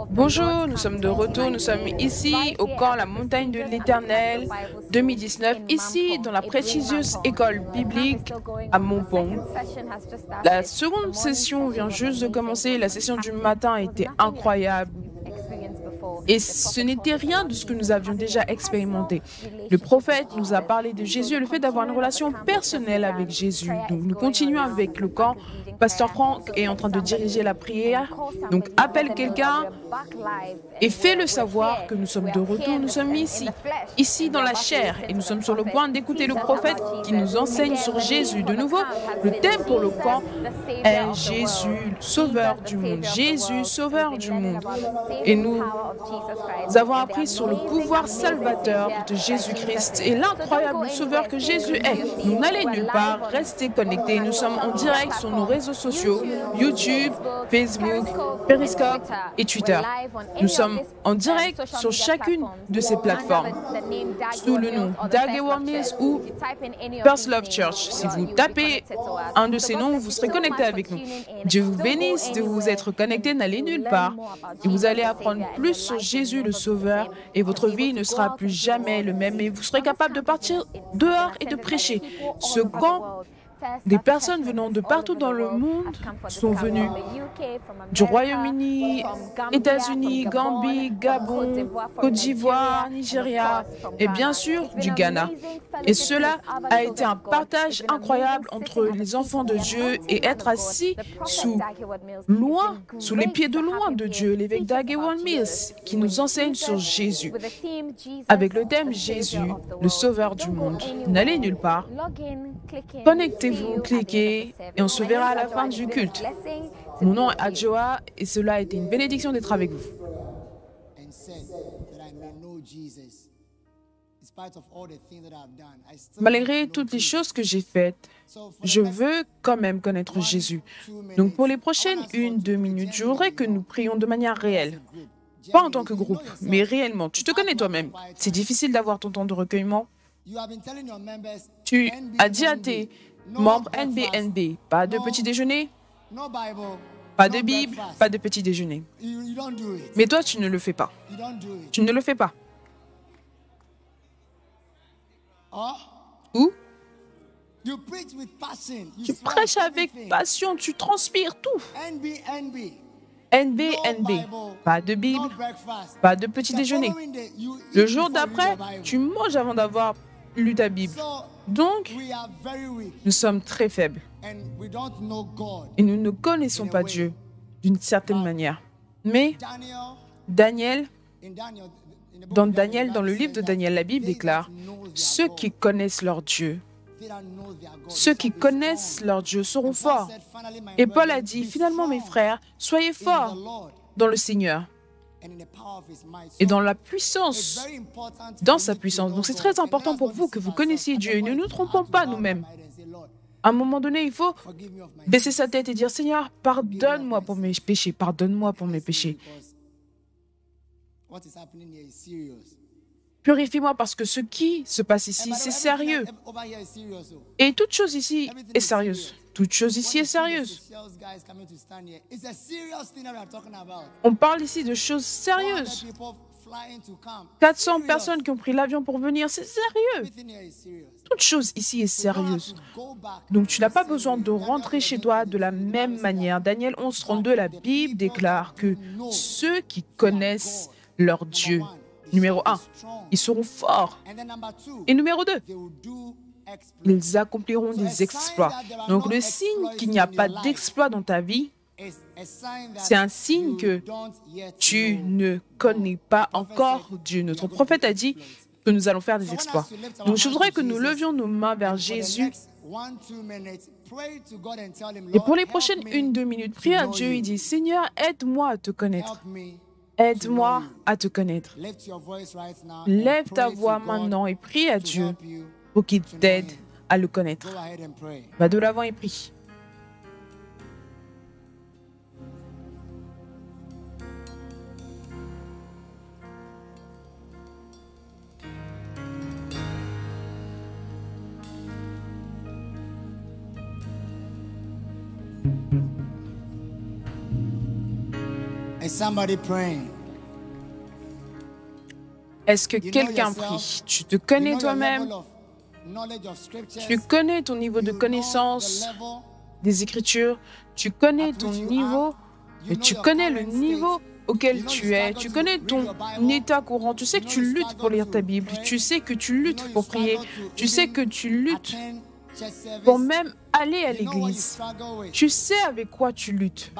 Bonjour, nous sommes de retour, nous sommes ici au camp La Montagne de l'Éternel 2019, ici dans la prestigieuse école biblique à Montpont. La seconde session vient juste de commencer, la session du matin était incroyable. Et ce n'était rien de ce que nous avions déjà expérimenté. Le prophète nous a parlé de Jésus et le fait d'avoir une relation personnelle avec Jésus. Donc nous continuons avec le camp. Pasteur Franck est en train de diriger la prière. Donc appelle quelqu'un et fais-le savoir que nous sommes de retour. Nous sommes ici dans la chair. Et nous sommes sur le point d'écouter le prophète qui nous enseigne sur Jésus. De nouveau, le thème pour le camp est Jésus, sauveur du monde. Jésus, sauveur du monde. Et nous avons appris sur le pouvoir salvateur de Jésus-Christ et l'incroyable sauveur que Jésus est. Nous n'allons nulle part, restez connectés. Nous sommes en direct sur nos réseaux sociaux, YouTube, Facebook, Periscope et Twitter. Nous sommes en direct sur chacune de ces plateformes sous le nom Dag Ewald-Mills ou First Love Church. Si vous tapez un de ces noms, vous serez connecté avec nous. Dieu vous bénisse de vous être connecté, n'allez nulle part. Et vous allez apprendre plus sur Jésus le Sauveur et votre vie ne sera plus jamais le même et vous serez capable de partir dehors et de prêcher. Ce camp, des personnes venant de partout dans le monde sont venues du Royaume-Uni, États-Unis, Gambie, Gabon, Côte d'Ivoire, Nigeria et bien sûr du Ghana. Et cela a été un partage incroyable entre les enfants de Dieu et être assis sous les pieds de loin de Dieu, l'évêque Dag Ewald-Mills qui nous enseigne sur Jésus. Avec le thème Jésus, le sauveur du monde. N'allez nulle part. Connectez-vous, cliquez et on se verra à la fin du culte. Mon nom est Adjoa et cela a été une bénédiction d'être avec vous. Malgré toutes les choses que j'ai faites, je veux quand même connaître Jésus. Donc pour les prochaines 1-2 minutes, je voudrais que nous prions de manière réelle. Pas en tant que groupe, mais réellement. Tu te connais toi-même. C'est difficile d'avoir ton temps de recueillement. Tu as dit à tes membres NBNB, pas de petit déjeuner, pas de Bible, pas de petit déjeuner. Mais toi, tu ne le fais pas. Tu ne le fais pas. Ou tu prêches avec passion, tu transpires tout. NBNB, pas de Bible, pas de petit déjeuner. Le jour d'après, tu manges avant d'avoir lu ta Bible. Donc, nous sommes très faibles. Et nous ne connaissons pas Dieu d'une certaine manière. Mais Daniel, dans le livre de Daniel, la Bible déclare « Ceux qui connaissent leur Dieu, seront forts. » Et Paul a dit « Finalement, mes frères, soyez forts dans le Seigneur. » Et dans sa puissance. Donc c'est très important pour vous que vous connaissiez Dieu. Et ne nous trompons pas nous-mêmes. À un moment donné, il faut baisser sa tête et dire, Seigneur, pardonne-moi pour mes péchés, pardonne-moi pour mes péchés. Purifie-moi parce que ce qui se passe ici, c'est sérieux. Et toute chose ici est sérieuse. Toute chose ici est sérieuse. On parle ici de choses sérieuses. 400 personnes qui ont pris l'avion pour venir, c'est sérieux. Toute chose ici est sérieuse. Donc tu n'as pas besoin de rentrer chez toi de la même manière. Daniel 11:32, la Bible déclare que ceux qui connaissent leur Dieu, numéro 1, ils seront forts. Et numéro 2, ils accompliront des exploits. Donc le signe qu'il n'y a pas d'exploit dans ta vie, c'est un signe que tu ne connais pas encore Dieu. Notre prophète a dit que nous allons faire des exploits. Donc je voudrais que nous levions nos mains vers Jésus. Et pour les prochaines 1-2 minutes, prie à Dieu et dis, Seigneur, aide-moi à te connaître. Aide-moi à te connaître. Lève ta voix maintenant et prie à Dieu pour qu'il t'aide à le connaître. Va de l'avant et prie. Est-ce que quelqu'un prie? Tu te connais toi-même? Tu connais ton niveau de connaissance des Écritures? Tu connais ton niveau? Et tu connais le niveau auquel tu es? Tu connais ton état courant? Tu sais que tu luttes pour lire ta Bible? Tu sais que tu luttes pour prier? Tu sais que tu luttes pour même aller à l'église? Tu sais avec quoi tu luttes?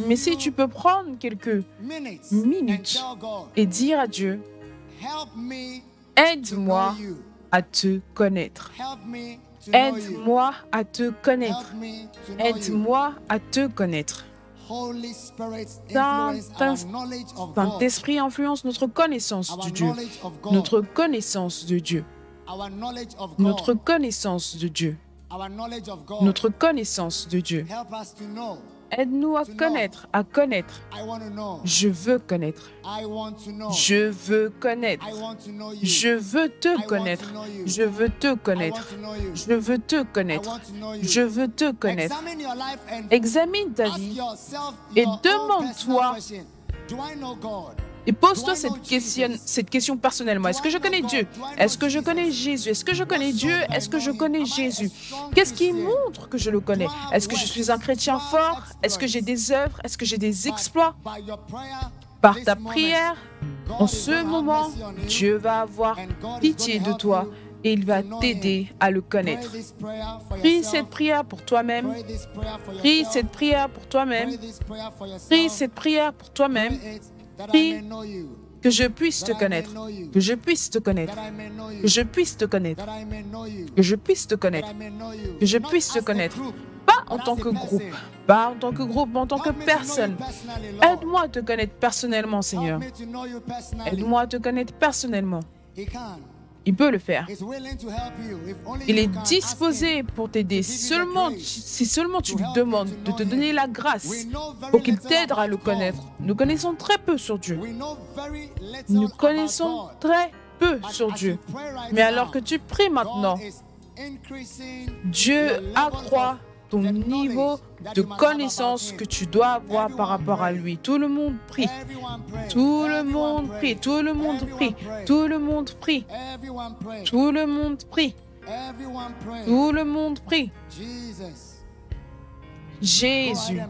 Mais si tu peux prendre quelques minutes et dire à Dieu, aide-moi à te connaître. Aide-moi à te connaître. Aide-moi à te connaître. Saint-Esprit influence notre connaissance de Dieu. Notre connaissance de Dieu. Notre connaissance de Dieu. Notre connaissance de Dieu. Aide-nous à connaître, à connaître. Je veux connaître. Je veux connaître. Je veux te connaître. Je veux te connaître. Je veux te connaître. Je veux te connaître. Examine ta vie et demande-toi et pose-toi cette question personnellement. Est-ce que je connais Dieu? Est-ce que je connais Jésus? Est-ce que je connais Dieu? Est-ce que je connais Jésus? Qu'est-ce qui montre que je le connais? Est-ce que je suis un chrétien fort? Est-ce que j'ai des œuvres? Est-ce que j'ai des exploits? Par ta prière, en ce moment, Dieu va avoir pitié de toi et il va t'aider à le connaître. Prie cette prière pour toi-même. Prie cette prière pour toi-même. Prie cette prière pour toi-même. Prie que je puisse te connaître, que je puisse te connaître, que je puisse te connaître, que je puisse te connaître, que je puisse te connaître. Pas en tant que groupe, pas en tant que groupe, mais en tant que personne. Aide-moi à te connaître personnellement, Seigneur. Aide-moi à te connaître personnellement. Il peut le faire. Il est disposé pour t'aider. Si seulement tu lui demandes de te donner la grâce pour qu'il t'aide à le connaître. Nous connaissons très peu sur Dieu. Nous connaissons très peu sur Dieu. Mais alors que tu pries maintenant, Dieu accroît ton niveau de connaissance que tu dois avoir par rapport à lui. Tout le monde prie. Tout le monde prie. Tout le monde prie. Tout le monde prie. Tout le monde prie. Tout le monde prie. Jésus.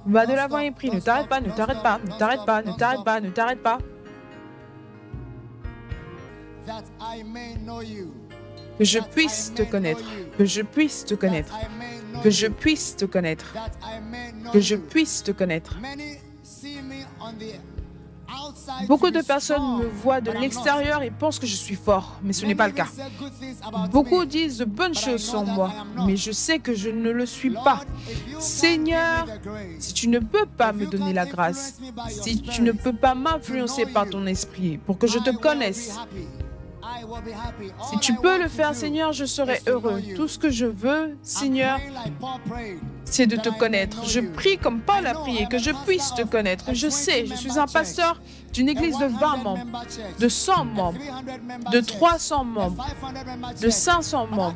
Va de l'avant et prie. Ne t'arrête pas, ne t'arrête pas, ne t'arrête pas, ne t'arrête pas, ne t'arrête pas. Que je puisse te connaître. Que je puisse te connaître. Que je puisse te connaître. Que je puisse te connaître. Beaucoup de personnes me voient de l'extérieur et pensent que je suis fort, mais ce n'est pas le cas. Beaucoup disent de bonnes choses sur moi, mais je sais que je ne le suis pas. Seigneur, si tu ne peux pas me donner la grâce, si tu ne peux pas m'influencer par ton esprit pour que je te connaisse, si tu peux le faire, Seigneur, je serai heureux. Tout ce que je veux, Seigneur, c'est de te connaître. Je prie comme Paul a prié, que je puisse te connaître. Je sais, je suis un pasteur d'une église de 20 membres, de 100 membres, de 300 membres, de 500 membres.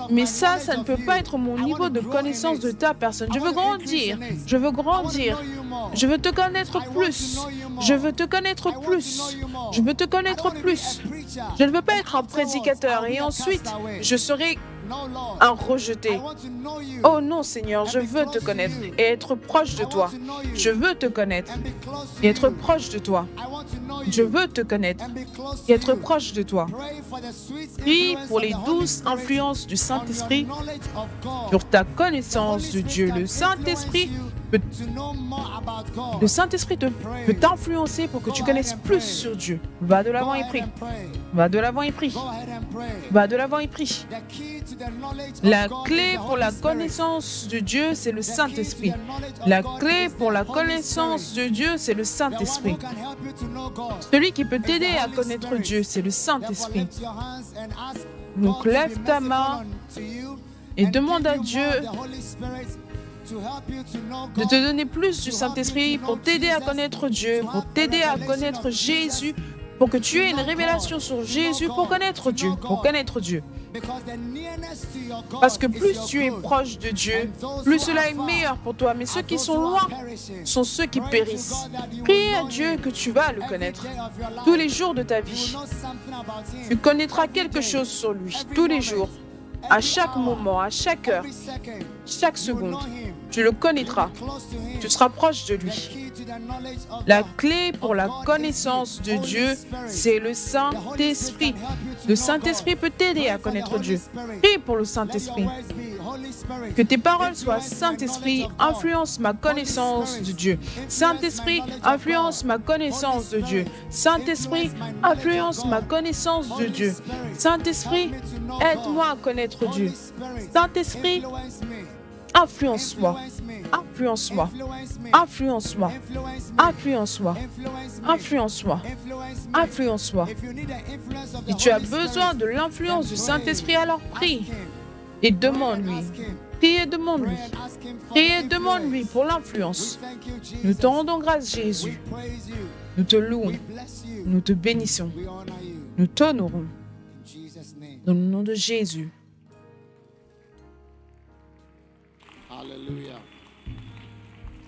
Mais ça ne peut pas être mon niveau de connaissance de ta personne. Je veux grandir, je veux grandir. Je veux te connaître plus. Je veux te connaître plus. Je veux te connaître plus. Je ne veux pas être un prédicateur et ensuite je serai un rejeté. Oh non, Seigneur, je veux te connaître et être proche de toi. Je veux te connaître et être proche de toi. Je veux te connaître et être proche de toi. Prie pour les douces influences du Saint-Esprit sur ta connaissance de Dieu. Le Saint-Esprit peut t'influencer pour que tu connaisses plus sur Dieu. Va de l'avant et prie. Va de l'avant et prie. Va de l'avant et prie. La clé pour la connaissance de Dieu, c'est le Saint-Esprit. La clé pour la connaissance de Dieu, c'est le Saint-Esprit. Celui qui peut t'aider à connaître Dieu, c'est le Saint-Esprit. Donc lève ta main et demande à Dieu de te donner plus du Saint-Esprit pour t'aider à connaître Dieu, pour t'aider à connaître Jésus, pour que tu aies une révélation sur Jésus pour connaître Dieu, Parce que plus tu es proche de Dieu, plus cela est meilleur pour toi. Mais ceux qui sont loin sont ceux qui périssent. Prie à Dieu que tu vas le connaître tous les jours de ta vie. Tu connaîtras quelque chose sur lui tous les jours, à chaque moment, à chaque heure, chaque seconde. Tu le connaîtras. Tu seras proche de lui. La clé pour la connaissance de Dieu, c'est le Saint-Esprit. Le Saint-Esprit peut t'aider à connaître Dieu. Prie pour le Saint-Esprit. Que tes paroles soient Saint-Esprit, influence ma connaissance de Dieu. Saint-Esprit, influence ma connaissance de Dieu. Saint-Esprit, influence ma connaissance de Dieu. Saint-Esprit, aide-moi à connaître Dieu. Saint-Esprit, influence-moi, influence-moi, influence-moi, influence-moi, influence-moi, influence-moi. Si tu as besoin de l'influence du Saint-Esprit, alors prie et demande-lui. Prie et demande-lui. Prie et demande-lui pour l'influence. Nous te rendons grâce, Jésus. Nous te louons. Nous te bénissons. Nous t'honorons. Dans le nom de Jésus. Alléluia.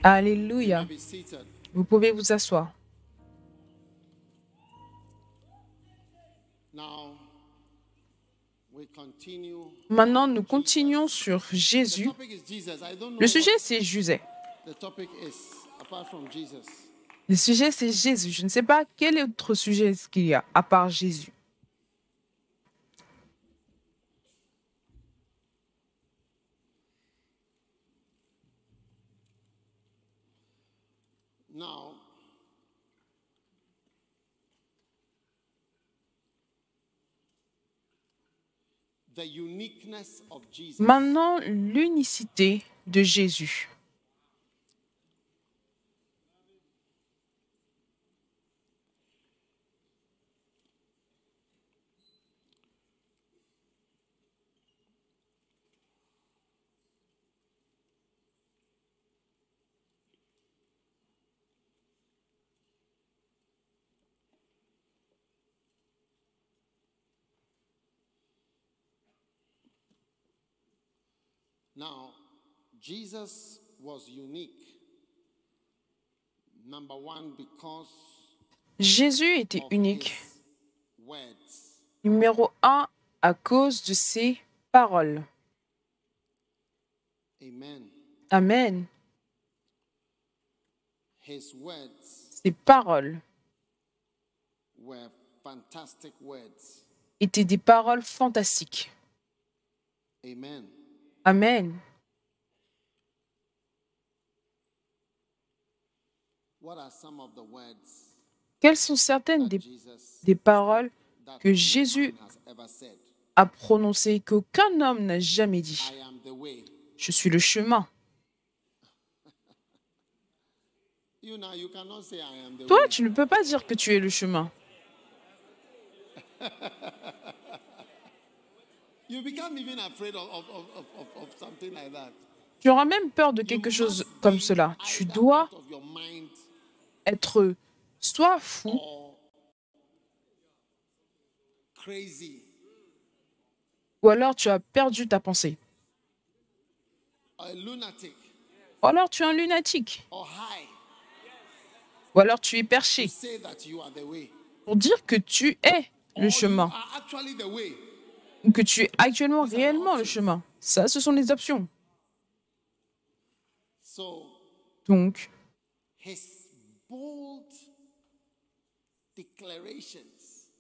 Alléluia. Vous pouvez vous asseoir. Maintenant, nous continuons sur Jésus. Le sujet, c'est Jésus. Le sujet, c'est Jésus. Je ne sais pas quel autre sujet est-ce qu'il y a à part Jésus. Maintenant, l'unicité de Jésus. Now, Jesus was unique. Number one, because Jésus était unique. his words. Numéro 1, à cause de ses paroles. Amen. Amen. His words Ses paroles were fantastic words. étaient des paroles fantastiques. Amen. Amen. What are some of the words Quelles sont certaines that Jesus des paroles that que no Jésus man has ever said? a prononcées qu'aucun homme n'a jamais dit? I am the way. Je suis le chemin. You now you cannot say I am the Toi, way. tu ne peux pas dire que tu es le chemin. You become even afraid of something like that. Tu auras même peur de You quelque must chose be comme cela. Tu either dois out of your mind être soit fou, or crazy ou alors tu as perdu ta pensée. or a lunatic Ou alors tu es un lunatique. or high Ou alors tu es to perché say that you are the way. pour dire que tu es le Or you chemin. are actually the way. Ou que tu es actuellement réellement le chemin. Ça, ce sont les options. So Donc, his bold declarations,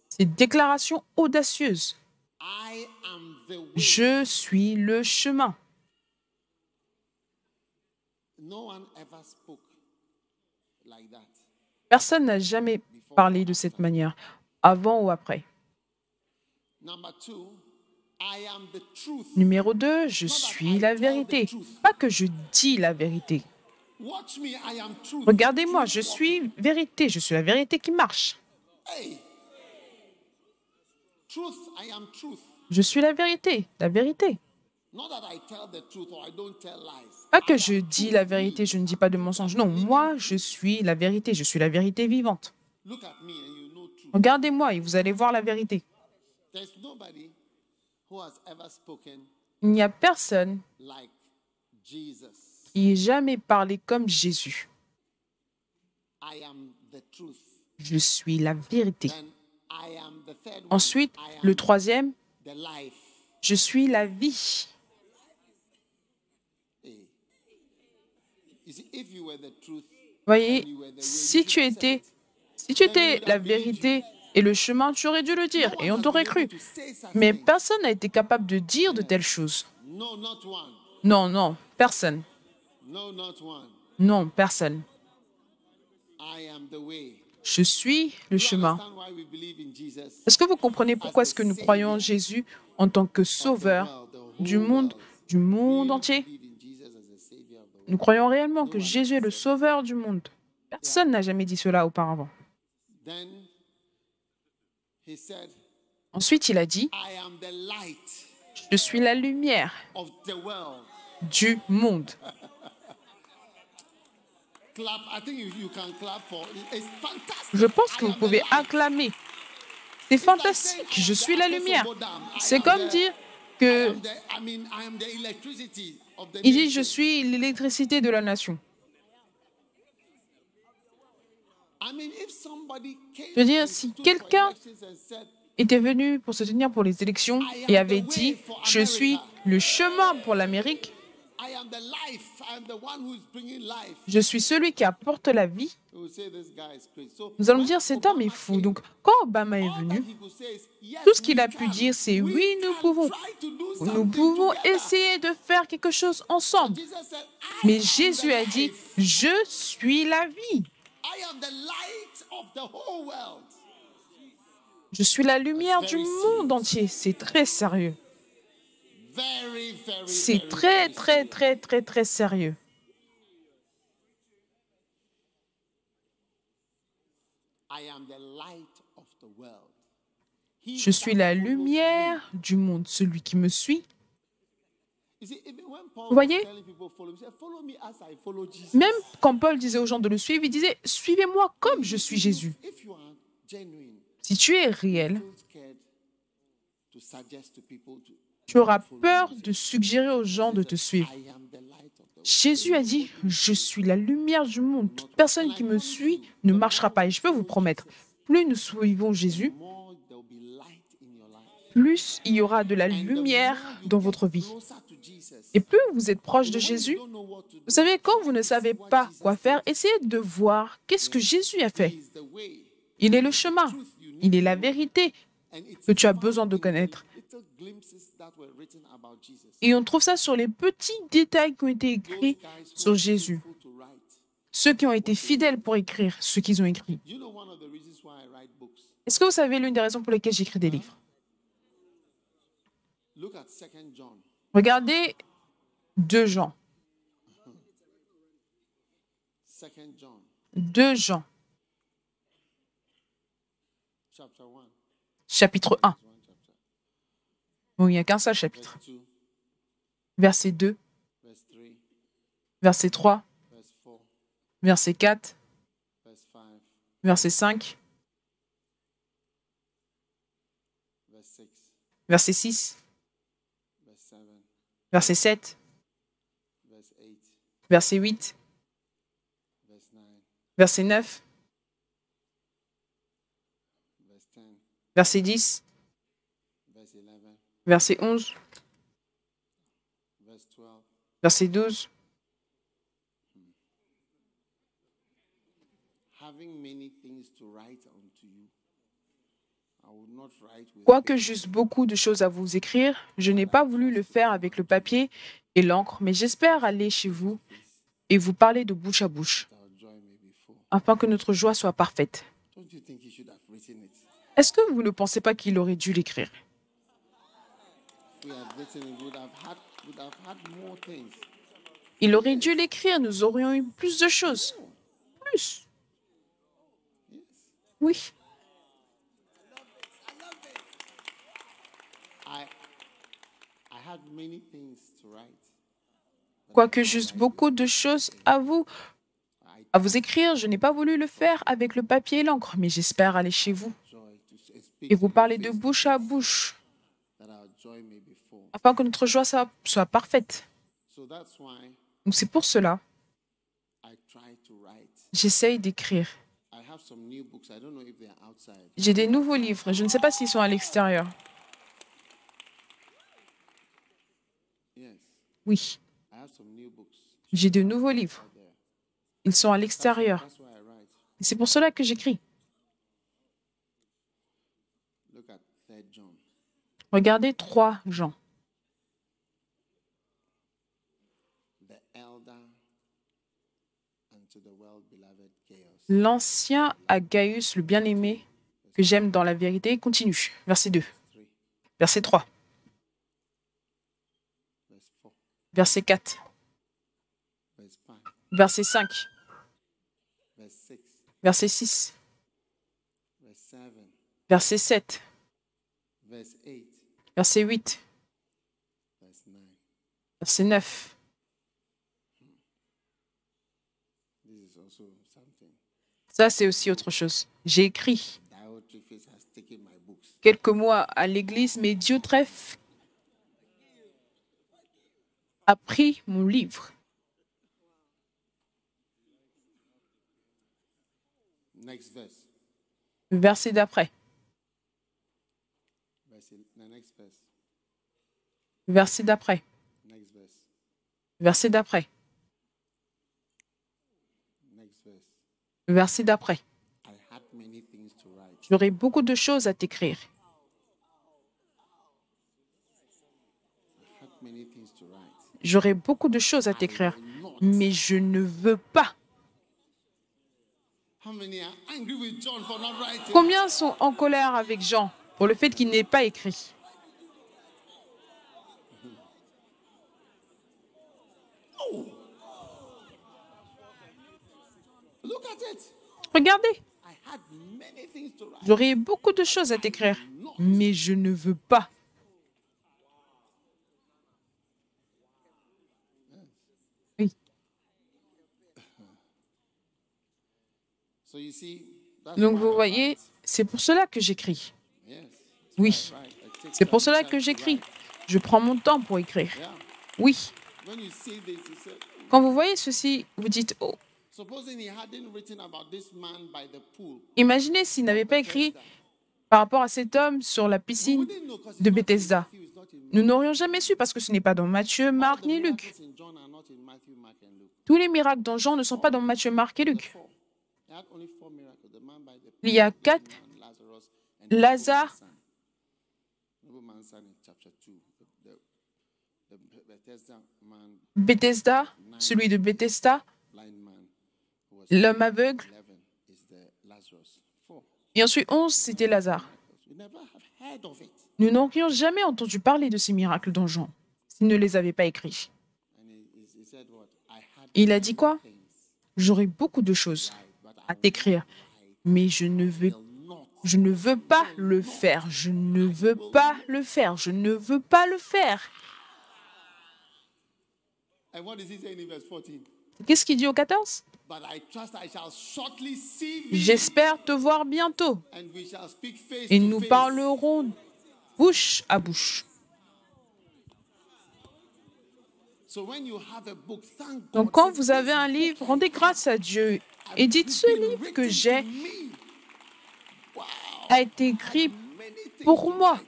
ces déclarations audacieuses. I am the way. Je suis le chemin. No one ever spoke like that. Personne n'a jamais parlé de cette manière, avant ou après. Number two, I am the truth. Numéro 2, je suis la vérité. Pas que je dis la vérité. Watch me, I am truth. Regardez-moi, je suis vérité. Je suis la vérité qui marche. Hey. Truth, I am truth. Je suis la vérité. La vérité. Not that I tell the truth or I don't tell lies. Pas que je dis la vérité, je ne dis pas de mensonges. Non, moi, je suis la vérité. Je suis la vérité vivante. Look at me and you know truth. Regardez-moi et vous allez voir la vérité. There's nobody who has ever spoken Il n'y a personne like Jesus. qui ait jamais parlé comme Jésus. I am the truth. Je suis la vérité. Then I am the third one. Ensuite, I am le troisième, the life. je suis la vie. Hey. You see, if you were the truth, Voyez, si tu étais la vérité et le chemin, tu aurais dû le dire et on t'aurait cru. Mais personne n'a été capable de dire de telles choses. no, not one. Non, non, personne. No, not one. Non, personne. I am the way. Je suis le You chemin. understand why we believe in Jesus? Est-ce que vous comprenez pourquoi est-ce que nous croyons en Jésus en tant que sauveur du monde entier? Believe in Jesus as the savior of the world. Nous croyons réellement que Jésus est le sauveur du monde. Personne n'a jamais dit cela auparavant. Then he said, Ensuite, il a dit, I am the light je suis la lumière of the world. du monde. Clap. I think you can clap for it. It's fantastic. Je pense que I vous am the pouvez light. acclamer. C'est fantastique, je suis la lumière. C'est comme dire que I am the electricity of the il dit, nation. je suis l'électricité de la nation. If somebody came Je veux dire, and si stood for quelqu'un elections and said, était venu pour se tenir pour les élections et avait dit, je suis le chemin pour l'Amérique, I am the life, I am the one who is bringing life. je suis celui qui apporte la vie, We will say this guy is crazy. So nous allons when dire, cet homme est Obama fou. came, Donc, quand Obama est all that venu, he could say is, yes, tout ce qu'il we a pu can. dire, c'est We oui, nous can pouvons. try to do Nous something pouvons together. essayer de faire quelque chose ensemble. Jesus said, I Mais am Jésus the a dit, life. je suis la vie. I am the light of the whole world. Je suis la lumière du monde entier. C'est très sérieux. Very, very, C'est very, très, very très, serious. très, très, très sérieux. I am the light of the world. He Je suis that la follows lumière du monde. Celui qui me suit. me. You see, even when Paul Vous voyez? was telling people follow him, he said, follow me as I follow Jesus. Même quand Paul disait aux gens de le suivre, il disait, suivez-moi comme je suis Jésus. If you are genuine, Si tu es réel, feel scared to suggest to people to tu auras peur de suggérer aux gens de te suivre. I am the light of the world. Jésus a dit, je suis la lumière du monde. Toute personne qui me suit ne marchera pas. Et je peux vous promettre, plus nous suivons Jésus, More there will be light in your life. plus il y aura de la And the lumière more you dans get votre vie. closer to Jesus, Et plus vous êtes proche de when you Jésus, don't know what to do, vous savez, quand vous ne savez pas quoi faire, essayez de voir qu'est-ce que Jésus a he fait. is the way. Il est le chemin, il est la vérité And it's que tu as found besoin de in the connaître. little glimpses that were written about Jesus. Et on trouve ça sur les petits détails qui ont été écrits Those guys who sur were Jésus. faithful to write. Ceux qui ont été fidèles pour écrire ce qu'ils ont écrit. You know one of the reasons why I write books? Est-ce que vous savez l'une des raisons pour lesquelles j'écris des livres? Look at 2 John. Regardez 2 Jean. 2 John 2 Jean, chapter 1. chapitre 1. One chapter. Bon, il n'y a qu'un seul chapitre. Verse 2, Verset 2, verset verse 3, 3, verse 4, verset 4, verse 5, verset 5, verse 6, verset 6, verse 7, verset 7, verse 8, verset 8, verse 9, verset 9, verse 10, verset 10, verse 11, verset 11, verse 12. verset 12. Having many things to write unto you, I would not write with Quoique j'eusse beaucoup de choses à vous écrire, je n'ai pas voulu le faire avec le papier et l'encre, mais j'espère aller chez vous et vous parler de bouche à bouche, our joy may be full. afin que notre joie soit parfaite. Don't you think he should have written it? Est-ce que vous ne pensez pas qu'il aurait dû l'écrire? If we had written it, we would have had more things. Il aurait dû l'écrire, nous aurions eu plus de choses. Plus. Oui. I had many things to write. Quoique j'eusse beaucoup de choses à vous écrire, je n'ai pas voulu le faire avec le papier et l'encre, mais j'espère aller chez vous Joy et vous parlez de bouche à bouche, afin que notre joie soit parfaite. Donc c'est pour cela que j'essaye d'écrire. J'ai des nouveaux livres, je ne sais pas s'ils sont à l'extérieur. Oui, j'ai de nouveaux livres. Ils sont à l'extérieur. C'est pour cela que j'écris. Regardez 3 Jean. L'ancien à Gaius, le bien-aimé, que j'aime dans la vérité, continue. Verset 2. Verset 3. Verset 4. Verset 5. Verset 6. Verset 7. Verset 8. Verset 9. Ça, c'est aussi autre chose. J'ai écrit quelques mois à l'église, mais Diotrephe a pris mon livre. Le verset d'après. Verset d'après. Verset d'après. Verset d'après. J'aurai beaucoup de choses à t'écrire. J'aurai beaucoup de choses à t'écrire, mais je ne veux pas. Combien sont en colère avec Jean pour le fait qu'il n'ait pas écrit? Regardez, j'aurais beaucoup de choses à t'écrire, mais je ne veux pas. Oui. Donc vous voyez, c'est pour cela que j'écris. Oui, c'est pour cela que j'écris. Je prends mon temps pour écrire. Oui. Quand vous voyez ceci, vous dites, oh, imaginez s'il n'avait pas écrit par rapport à cet homme sur la piscine de Bethesda. Nous n'aurions jamais su parce que ce n'est pas dans Matthieu, Marc ni Luc. Tous les miracles dans Jean ne sont pas dans Matthieu, Marc et Luc. Il y a 4. Lazare, Bethesda, celui de Bethesda, l'homme aveugle, et ensuite 11, c'était Lazare. Nous n'aurions jamais entendu parler de ces miracles dans Jean s'il ne les avait pas écrits. Et il a dit quoi? J'aurai beaucoup de choses à t'écrire, mais je ne veux pas le faire. Je ne veux pas le faire. Je ne veux pas le faire. Qu'est-ce qu'il dit au 14? J'espère te voir bientôt et nous parlerons bouche à bouche. Donc quand vous avez un livre, rendez grâce à Dieu et dites, ce livre que j'ai a été écrit pour moi.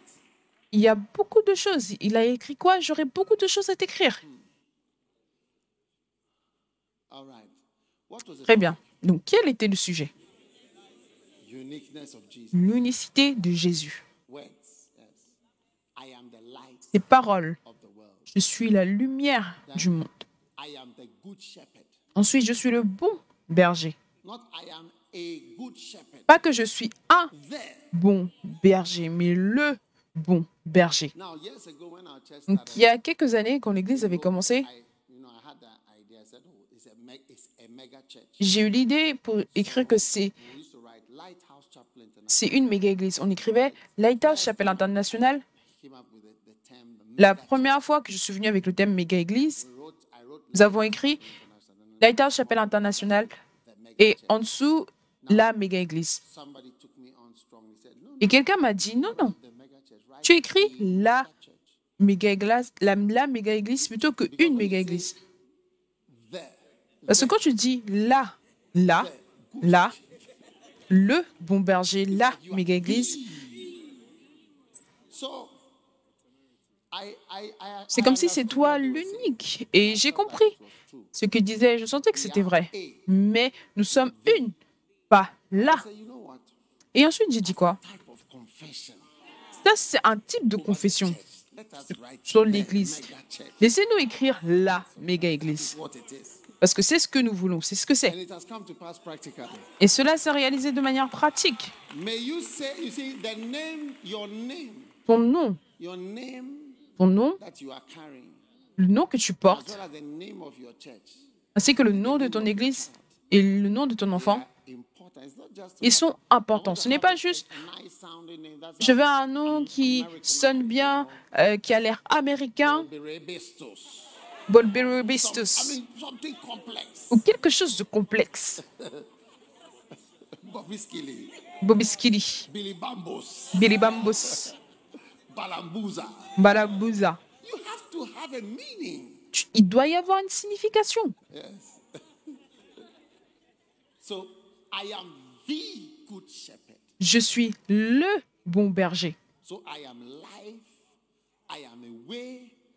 Il y a beaucoup de choses. Il a écrit quoi? J'aurai beaucoup de choses à t'écrire. Très bien. Donc, quel était le sujet? L'unicité de Jésus. Ses paroles. Je suis la lumière du monde. Ensuite, je suis le bon berger. Pas que je suis un bon berger, mais le bon berger. Donc, il y a quelques années, quand l'Église avait commencé, j'ai eu l'idée pour écrire que c'est une méga-église. On écrivait Lighthouse Chapel International. La première fois que je suis venue avec le thème méga-église, nous avons écrit Lighthouse Chapel International et en dessous, la méga-église. Et quelqu'un m'a dit, non, non, tu écris la méga-église, la méga-église plutôt qu'une méga-église. Parce que quand tu dis là, le bon berger, la méga-église, c'est comme si c'est toi l'unique. Et j'ai compris ce que disait, je sentais que c'était vrai. Mais nous sommes une, pas là. Et ensuite, j'ai dit quoi? Ça, c'est un type de confession sur l'Église. Laissez-nous écrire la méga-église. Parce que c'est ce que nous voulons, c'est ce que c'est. Et cela s'est réalisé de manière pratique. Ton nom, le nom que tu portes, ainsi que le nom de ton Église et le nom de ton enfant, ils sont importants. Ce n'est pas juste « je veux un nom qui sonne bien, qui a l'air américain », Bolberobistus, ou quelque chose de complexe. Bobiskili, Billy Bambus, Balabouza. Il doit y avoir une signification. Je suis le bon berger.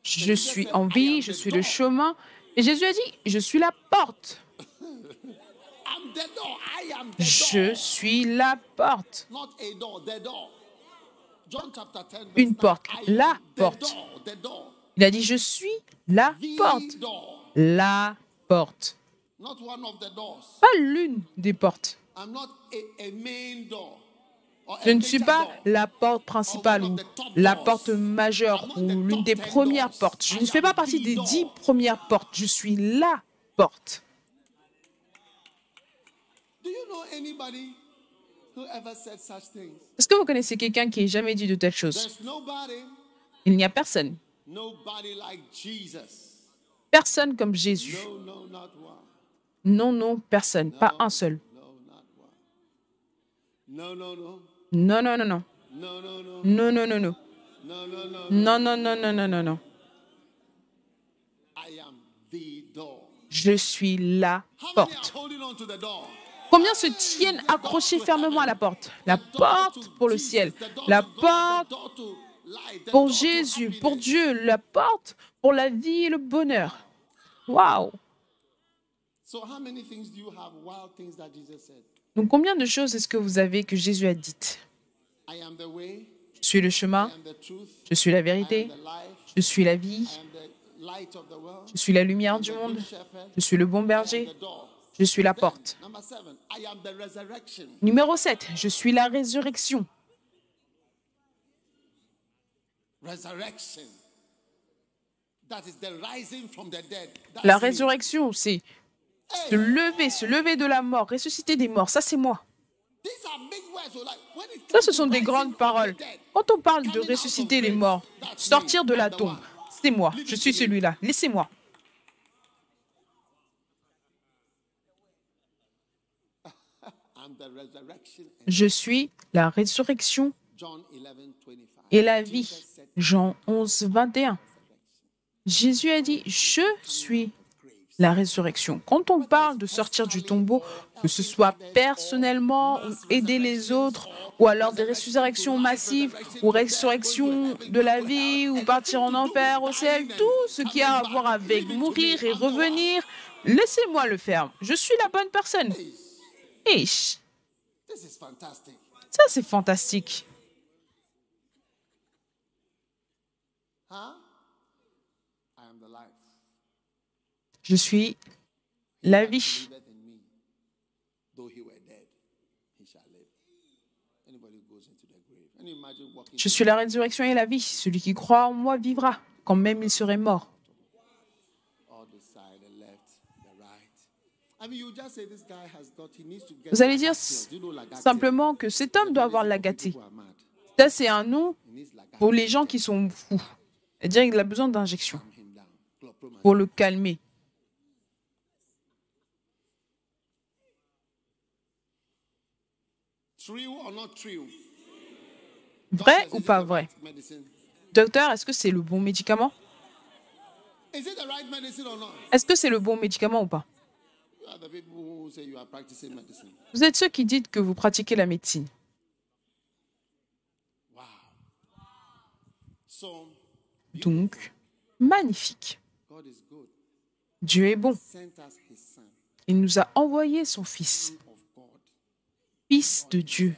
Je suis en vie, je suis le chemin. Et Jésus a dit, je suis la porte. Je suis la porte. Une porte, la porte. Il a dit, je suis la porte. La porte. Pas l'une des portes. Je ne suis pas la porte principale ou la porte majeure ou l'une des premières portes. Je ne fais pas partie des 10 premières portes. Je suis la porte. Est-ce que vous connaissez quelqu'un qui n'ait jamais dit de telles choses? Il n'y a personne. Personne comme Jésus. Non, non, personne. Pas un seul. Non, non, non. Non, non, non, non. Non, non, non, non. Non, non, non, non, non, non, non. Je suis la porte. Combien se tiennent accrochés fermement à la porte? La porte pour le ciel, la porte pour Jésus, pour Dieu, la porte pour la vie et le bonheur. Waouh! Donc, combien de choses est-ce que vous avez que Jésus a dites? Je suis le chemin, je suis la vérité, je suis la vie, je suis la lumière du monde, je suis le bon berger, je suis la porte. Numéro 7, je suis la résurrection. La résurrection, c'est se lever de la mort, ressusciter des morts. Ça, c'est moi. Ça, ce sont des grandes paroles. Quand on parle de ressusciter les morts, sortir de la tombe, c'est moi. Je suis celui-là. Laissez-moi. Je suis la résurrection et la vie. Jean 11, 21. Jésus a dit, je suis la résurrection. Quand on parle de sortir du tombeau, que ce soit personnellement ou aider les autres, ou alors des résurrections massives, ou résurrection de la vie, ou partir en enfer, au ciel, tout ce qui a à voir avec mourir et revenir, laissez-moi le faire. Je suis la bonne personne. Ça, c'est fantastique. Je suis la vie. Je suis la résurrection et la vie. Celui qui croit en moi vivra, quand même il serait mort. Vous allez dire simplement que cet homme doit avoir l'agaté. Ça, c'est un nom pour les gens qui sont fous. C'est-à-dire qu'il a besoin d'injection pour le calmer. Vrai Doctors, ou is it pas the vrai? right medicine? Docteur, est-ce que c'est le bon médicament? Is it the right medicine or not? Est-ce que c'est le bon médicament ou pas? You are the people who say you are practicing medicine. Vous êtes ceux qui disent que vous pratiquez la médecine. Wow. So, Donc, magnifique. God is good. Dieu est bon. Sent us his son, Il nous a envoyé son Fils, of God. Fils de Dieu,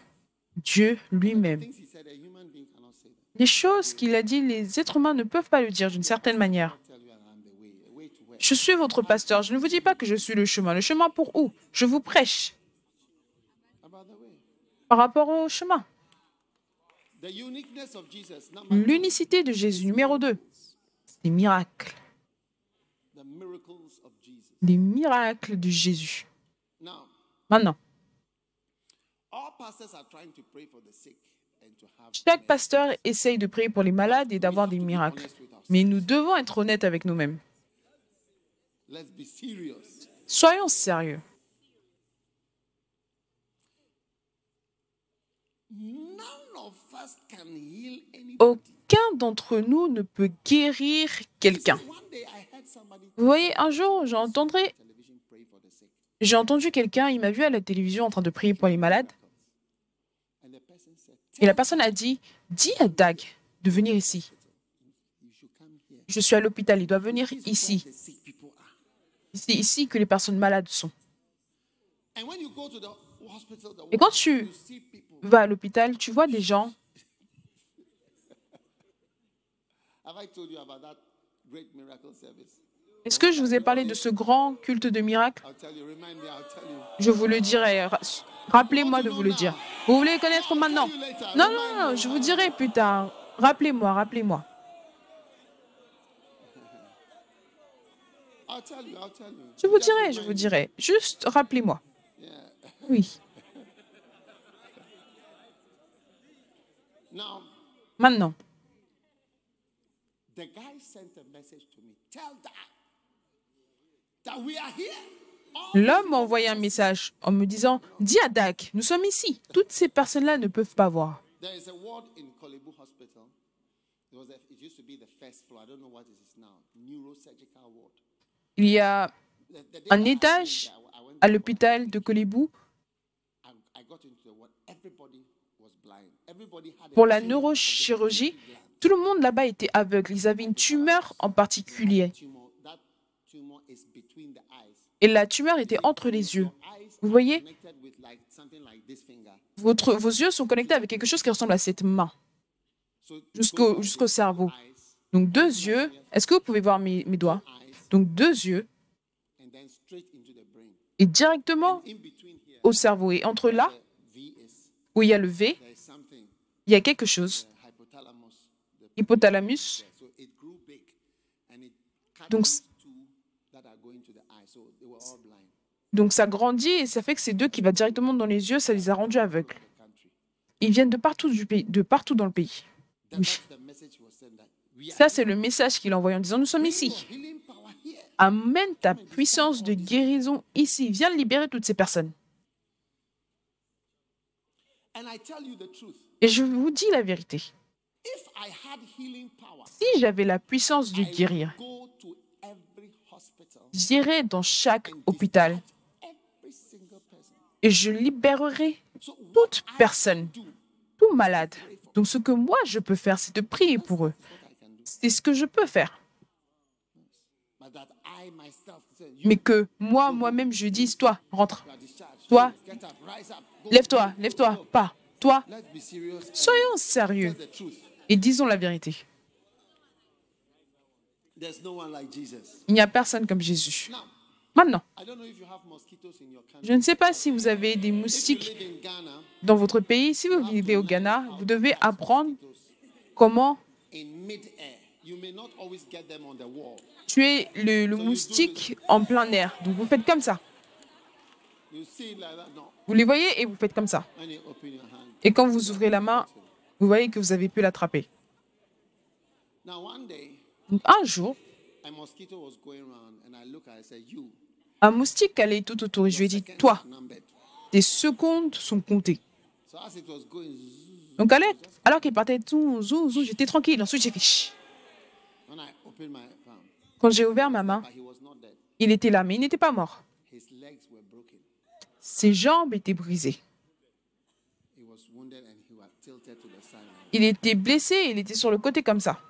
Dieu lui-même. Things he said, a human being cannot say them. Les choses qu'il a dit, les êtres humains ne peuvent pas le dire d'une certaine manière. Tell you around the way, a way to where? Je suis votre pasteur. Je ne vous dis pas que je suis le chemin. Le chemin pour où? Je vous prêche About the way. par rapport au chemin. The uniqueness of Jesus, number two, L'unicité de Jésus, numéro 2. Les miracles. the miracles of Jesus. Les miracles de Jésus. Now, Maintenant, all pastors are trying to pray for the sick and to have. chaque pasteur essaye de prier pour les malades et d'avoir des miracles. Mais nous devons être honnêtes avec nous-mêmes. Let's be serious. Soyons sérieux. None of us can heal anybody. Aucun d'entre nous ne peut guérir quelqu'un. One day I heard somebody Vous voyez, un jour, television pray for the sick, j'ai entendu quelqu'un, il m'a vu à la télévision en train de prier pour les malades. and the person said, Et la personne a dit, dis à Dag de venir ici. "You should come here. Je suis à l'hôpital, il doit venir This is ici. where the sick people are." C'est ici que les personnes malades sont. And when you go to the hospital, Et quand tu you see people. vas à l'hôpital, tu vois des gens. Have I told you about that great miracle service? Est-ce que je vous ai parlé de ce grand culte de miracles? I'll tell you. Remind me. I'll tell you. Je vous le dirai. Rappelez-moi de vous le dire. Vous voulez connaître maintenant? Non, non, non, je vous dirai plus tard. Rappelez-moi, rappelez-moi. I'll tell you. I'll tell you. Je vous Just dirai, remind je vous me. dirai. Juste rappelez-moi. Oui. Now, Maintenant, the guy sent a message to me. Tell that we are here. All l'homme m'a envoyé un message en me disant, dis à Dak, nous sommes ici. Toutes ces personnes-là ne peuvent pas voir. There is a ward in Kolebu Hospital. It used to be the first floor. I don't know what it is now. Neurosurgical ward. Il y a The day un I étage went there, I went à l'hôpital de Kolébou I got into the ward. Everybody was blind. Everybody had a pour la tumor. neurochirurgie. Tout le monde là-bas était aveugle. Ils avaient une tumeur en particulier. That tumor is between the eyes. Et la tumeur était entre les yeux. Eyes Vous voyez, connected with like something like this finger. vos yeux sont connectés avec quelque chose qui ressemble à cette main, So it jusqu'au goes jusqu'au cerveau. eyes, Donc deux yeux. Est-ce que vous pouvez voir mes doigts? eyes, Donc deux yeux and then straight into the brain. et directement In between here, au cerveau. Et entre là, the V is où il y a le V, there is something. il y a quelque chose. The hypothalamus. Hypothalamus. So it grew big, and it cut Donc, these two that are going to the eye. So they were all blind. donc ça grandit et ça fait que ces deux qui va directement dans les yeux, ça les a rendus aveugles. The country. Ils viennent de partout du pays, de partout dans le pays. Oui. That's the message was sent that we are Ça, c'est le message qu'il a envoyé en disant, nous sommes ici. healing power here. Amène ta puissance de guérison ici. Viens libérer toutes ces personnes. And I tell you the truth. Et je vous dis la vérité. If I had healing power, Si j'avais la puissance de I guérir, would go to every hospital, j'irais dans chaque hôpital every single person. et je libérerais So what toute I personne, do, tout malade. Donc ce que moi je peux faire, c'est de prier pour eux. what I can do. C'est ce que je peux faire. But that I myself say, you Mais que moi-même, je dise, toi, rentre. are discharged. Toi, Get up, rise up, go. lève-toi, lève-toi, pas. Toi, Let's be serious. soyons sérieux Tell the truth. et disons la vérité. There's no one like Jesus. Il n'y a personne comme Jésus. Now, Maintenant, I don't know if you have mosquitoes in your country. je ne sais pas si vous avez des If you moustiques live in Ghana, dans votre pays. Si vous vivez au Ghana, vous devez apprendre comment in mid-air, you may not always get them on the wall. tuer le moustique en plein air. Donc vous faites comme ça. You see it like that? No. Vous les voyez et vous faites comme ça. When you open your hand. Et quand vous ouvrez la main, vous voyez que vous avez pu l'attraper. Now, one day, Donc, un jour, a mosquito was going around, and I look at it, I said, you, un moustique allait tout autour et je lui ai dit, seconds toi, are numbered. tes secondes sont comptées. So as it was going, Donc, alors qu'il partait tout, zou, zou, j'étais tranquille. Ensuite, j'ai fait chut. When I opened my palm, Quand j'ai ouvert ma main, but he was not dead. il était là, mais il n'était pas mort. His legs were broken. Ses jambes étaient brisées. He was wounded and he was tilted to the side. Il était blessé et il était sur le côté comme ça.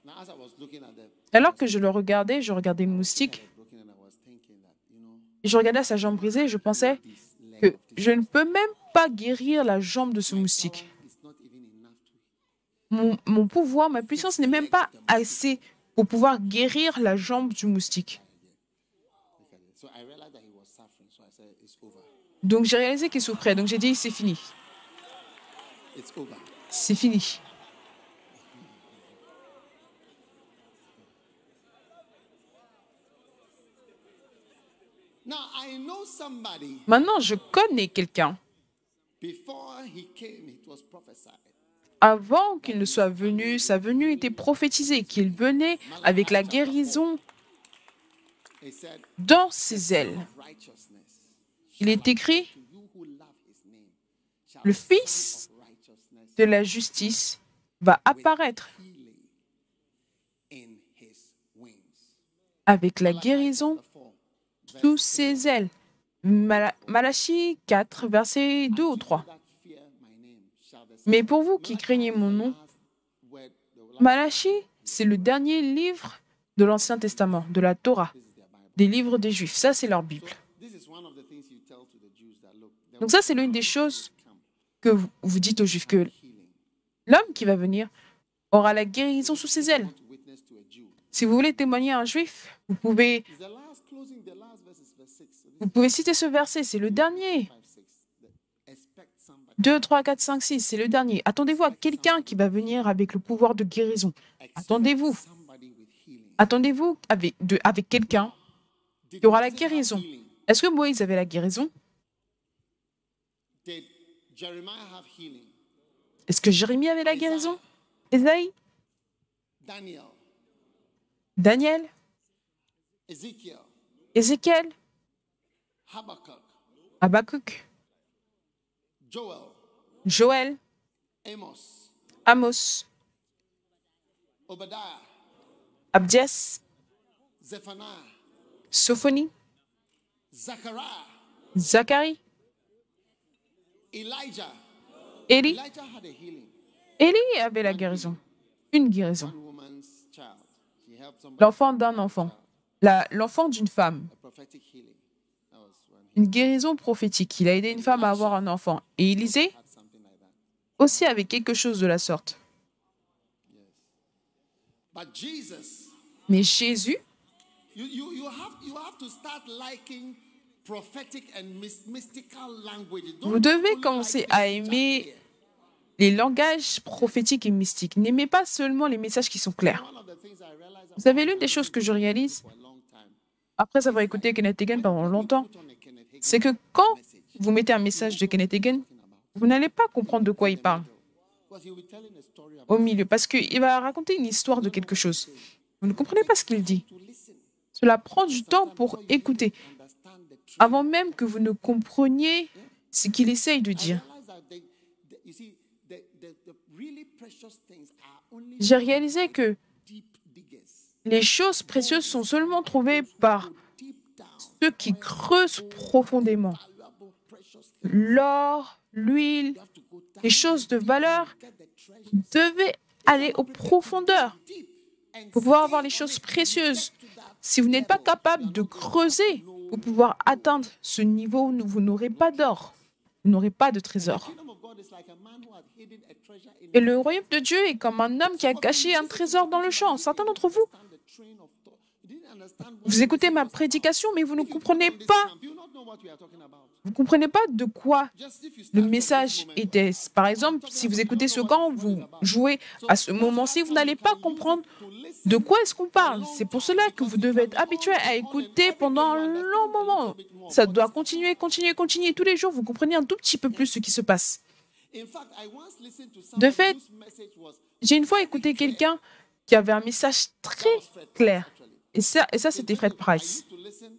Now, as I was looking at them, Alors que je regardais le moustique, broken, and I was thinking that, et je regardais sa jambe brisée et je pensais this leg que je ne peux même pas guérir la jambe de ce moustique. is not even enough to. Mon pouvoir, ma puissance n'est même pas assez pour pouvoir guérir la jambe du moustique. Look at it. So I realized that he was suffering. So I said, "It's over. Donc j'ai réalisé qu'il souffrait. Donc j'ai dit, c'est fini. It's over." C'est fini. Now I know somebody. Maintenant, je connais quelqu'un. Before he came, it was prophesied. Avant qu'il ne soit venu, sa venue était prophétisée, qu'il venait avec la guérison He said, dans ses ailes. "Righteousness Il est écrit, to you who love his name shall le the Son Fils of righteousness de la justice va apparaître healing in his wings." avec la guérison sous ses ailes. Malachie 4, versets 2 ou 3. That fear my name shall the Mais pour vous qui craignez mon nom, last word, the last Malachie, c'est le dernier livre de l'Ancien Testament, de la Torah, des livres des Juifs. Ça, c'est leur Bible. This is one of the things you tell to the Jews that look, there Donc ça, c'est l'une des choses que vous dites aux Juifs, que will be healing. l'homme qui va venir aura la guérison sous ses ailes. To witness to a Jew. Si vous voulez témoigner à un Juif, vous pouvez It's the last closing, the last verse is verse 6. So this Vous pouvez citer ce verset, c'est le dernier. 5, 6. Expect somebody. 2, 3, 4, 5, 6, c'est le dernier. Attendez-vous à quelqu'un qui va venir avec le pouvoir de guérison. Attendez-vous. Somebody with healing. Attendez-vous avec quelqu'un qui aura la guérison. Est-ce que Moïse avait la guérison? Did Jeremiah have healing? Est-ce que Jérémie avait la guérison? Ésaïe? Daniel, Daniel? Ezekiel, Ézéchiel? Habakkuk, Habakkuk? Joel, Joël? Amos, Amos? Obadiah, Abdias? Zephaniah, Sophonie? Zechariah, Zacharie? Elijah. Élie? Elijah had a healing. Élie avait la guérison. Une guérison. One woman's child. She helped somebody. L'enfant d'un enfant. L'enfant d'une femme. A prophetic healing. That was when he Une guérison prophétique. Il a aidé une femme à avoir un enfant. Et Élisée had something like that. aussi avait quelque chose de la sorte. But Jesus, Mais Jésus, you have to start liking prophetic and mystical languages. vous devez commencer à aimer les langages prophétiques et mystiques. N'aimez pas seulement les messages qui sont clairs. One of the things I realized Vous savez, l'une des choses que je réalise, for a long time, après avoir écouté Kenneth Hagin pendant longtemps, put on a Kenneth Hagin c'est que quand vous mettez un message de Kenneth Hagin, vous n'allez pas comprendre de quoi il parle because he'll be telling a story about au milieu, parce qu'il va raconter une histoire de quelque chose. Vous ne comprenez pas ce qu'il dit. to listen. Cela prend du temps pour écouter, Understand the truth. avant même que vous ne compreniez ce qu'il essaye de dire. Realize that you see, the really precious things are only J'ai réalisé que deep diggers. les choses précieuses sont seulement trouvées par Deep down, ceux qui creusent profondément. valuable, precious things. L'or, l'huile, You have to go down les choses de valeur, get the treasure vous devez aller aux profondeurs deep and pour pouvoir avoir les choses précieuses. Si vous n'êtes pas capable de creuser pour pouvoir atteindre ce niveau, vous n'aurez pas d'or, vous n'aurez pas de trésor. kingdom of God is like a man who had hidden a treasure in Et le royaume de Dieu est comme un homme qui a caché un trésor dans le champ. Certains d'entre vous, the train of thought. You didn't understand what vous écoutez ma prédication, mais vous ne comprenez pas. you do not know what we are talking about. Vous ne comprenez pas de quoi Just if you le start message était. Par exemple, si vous écoutez ce camp, vous jouez à ce moment-ci, vous n'allez pas comprendre de quoi est-ce qu'on parle. C'est pour cela que vous devez être habitué à écouter pendant un long moment. Ça doit continuer, continuer, continuer. Tous les jours, vous comprenez un tout petit peu plus ce qui se passe. In fact, I once listened to De somebody fait, whose message was j'ai une fois écouté quelqu'un qui avait un message très clair. Et ça c'était Fred Price. to listen.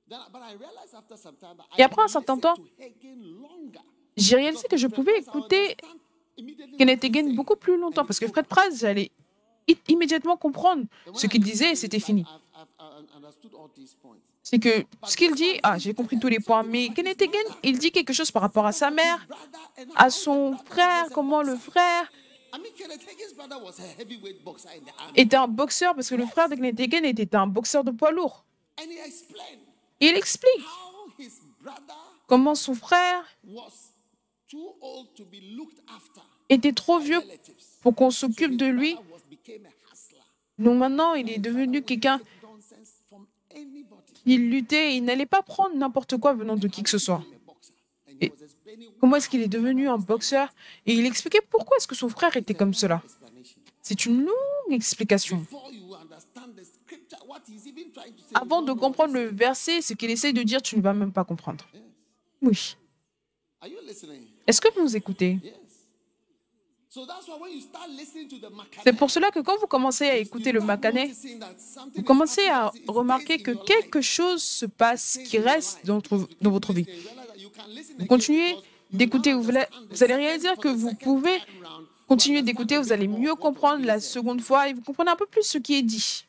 But I realized after some time that Et I après un could certain listen temps, to Hagin longer. j'ai réalisé que je pouvais écouter Kenneth Hagin beaucoup plus longtemps, parce que Fred Price allait immédiatement comprendre ce qu'il disait et c'était fini. C'est que ce qu'il dit, j'ai compris tous les points, mais Kenneth Hagin, il dit quelque chose par rapport à sa mère, à son frère, comment le frère était un boxeur, parce que le frère de Kenneth Hagin était un boxeur de poids lourd. Et il explique comment son frère était trop vieux pour qu'on s'occupe de lui. Donc maintenant, il est devenu quelqu'un qui luttait et il n'allait pas prendre n'importe quoi venant de qui que ce soit. Et comment est-ce qu'il est devenu un boxeur? Et il expliquait pourquoi est-ce que son frère était comme cela. C'est une longue explication. Avant de comprendre le verset, ce qu'il essaye de dire, tu ne vas même pas comprendre. Oui. Est-ce que vous nous écoutez? C'est pour cela que quand vous commencez à écouter le Macanais, vous commencez à remarquer que quelque chose se passe qui reste dans votre vie. Vous continuez d'écouter, vous allez réaliser que vous pouvez continuer d'écouter, vous allez mieux comprendre la seconde fois et vous comprenez un peu plus ce qui est dit.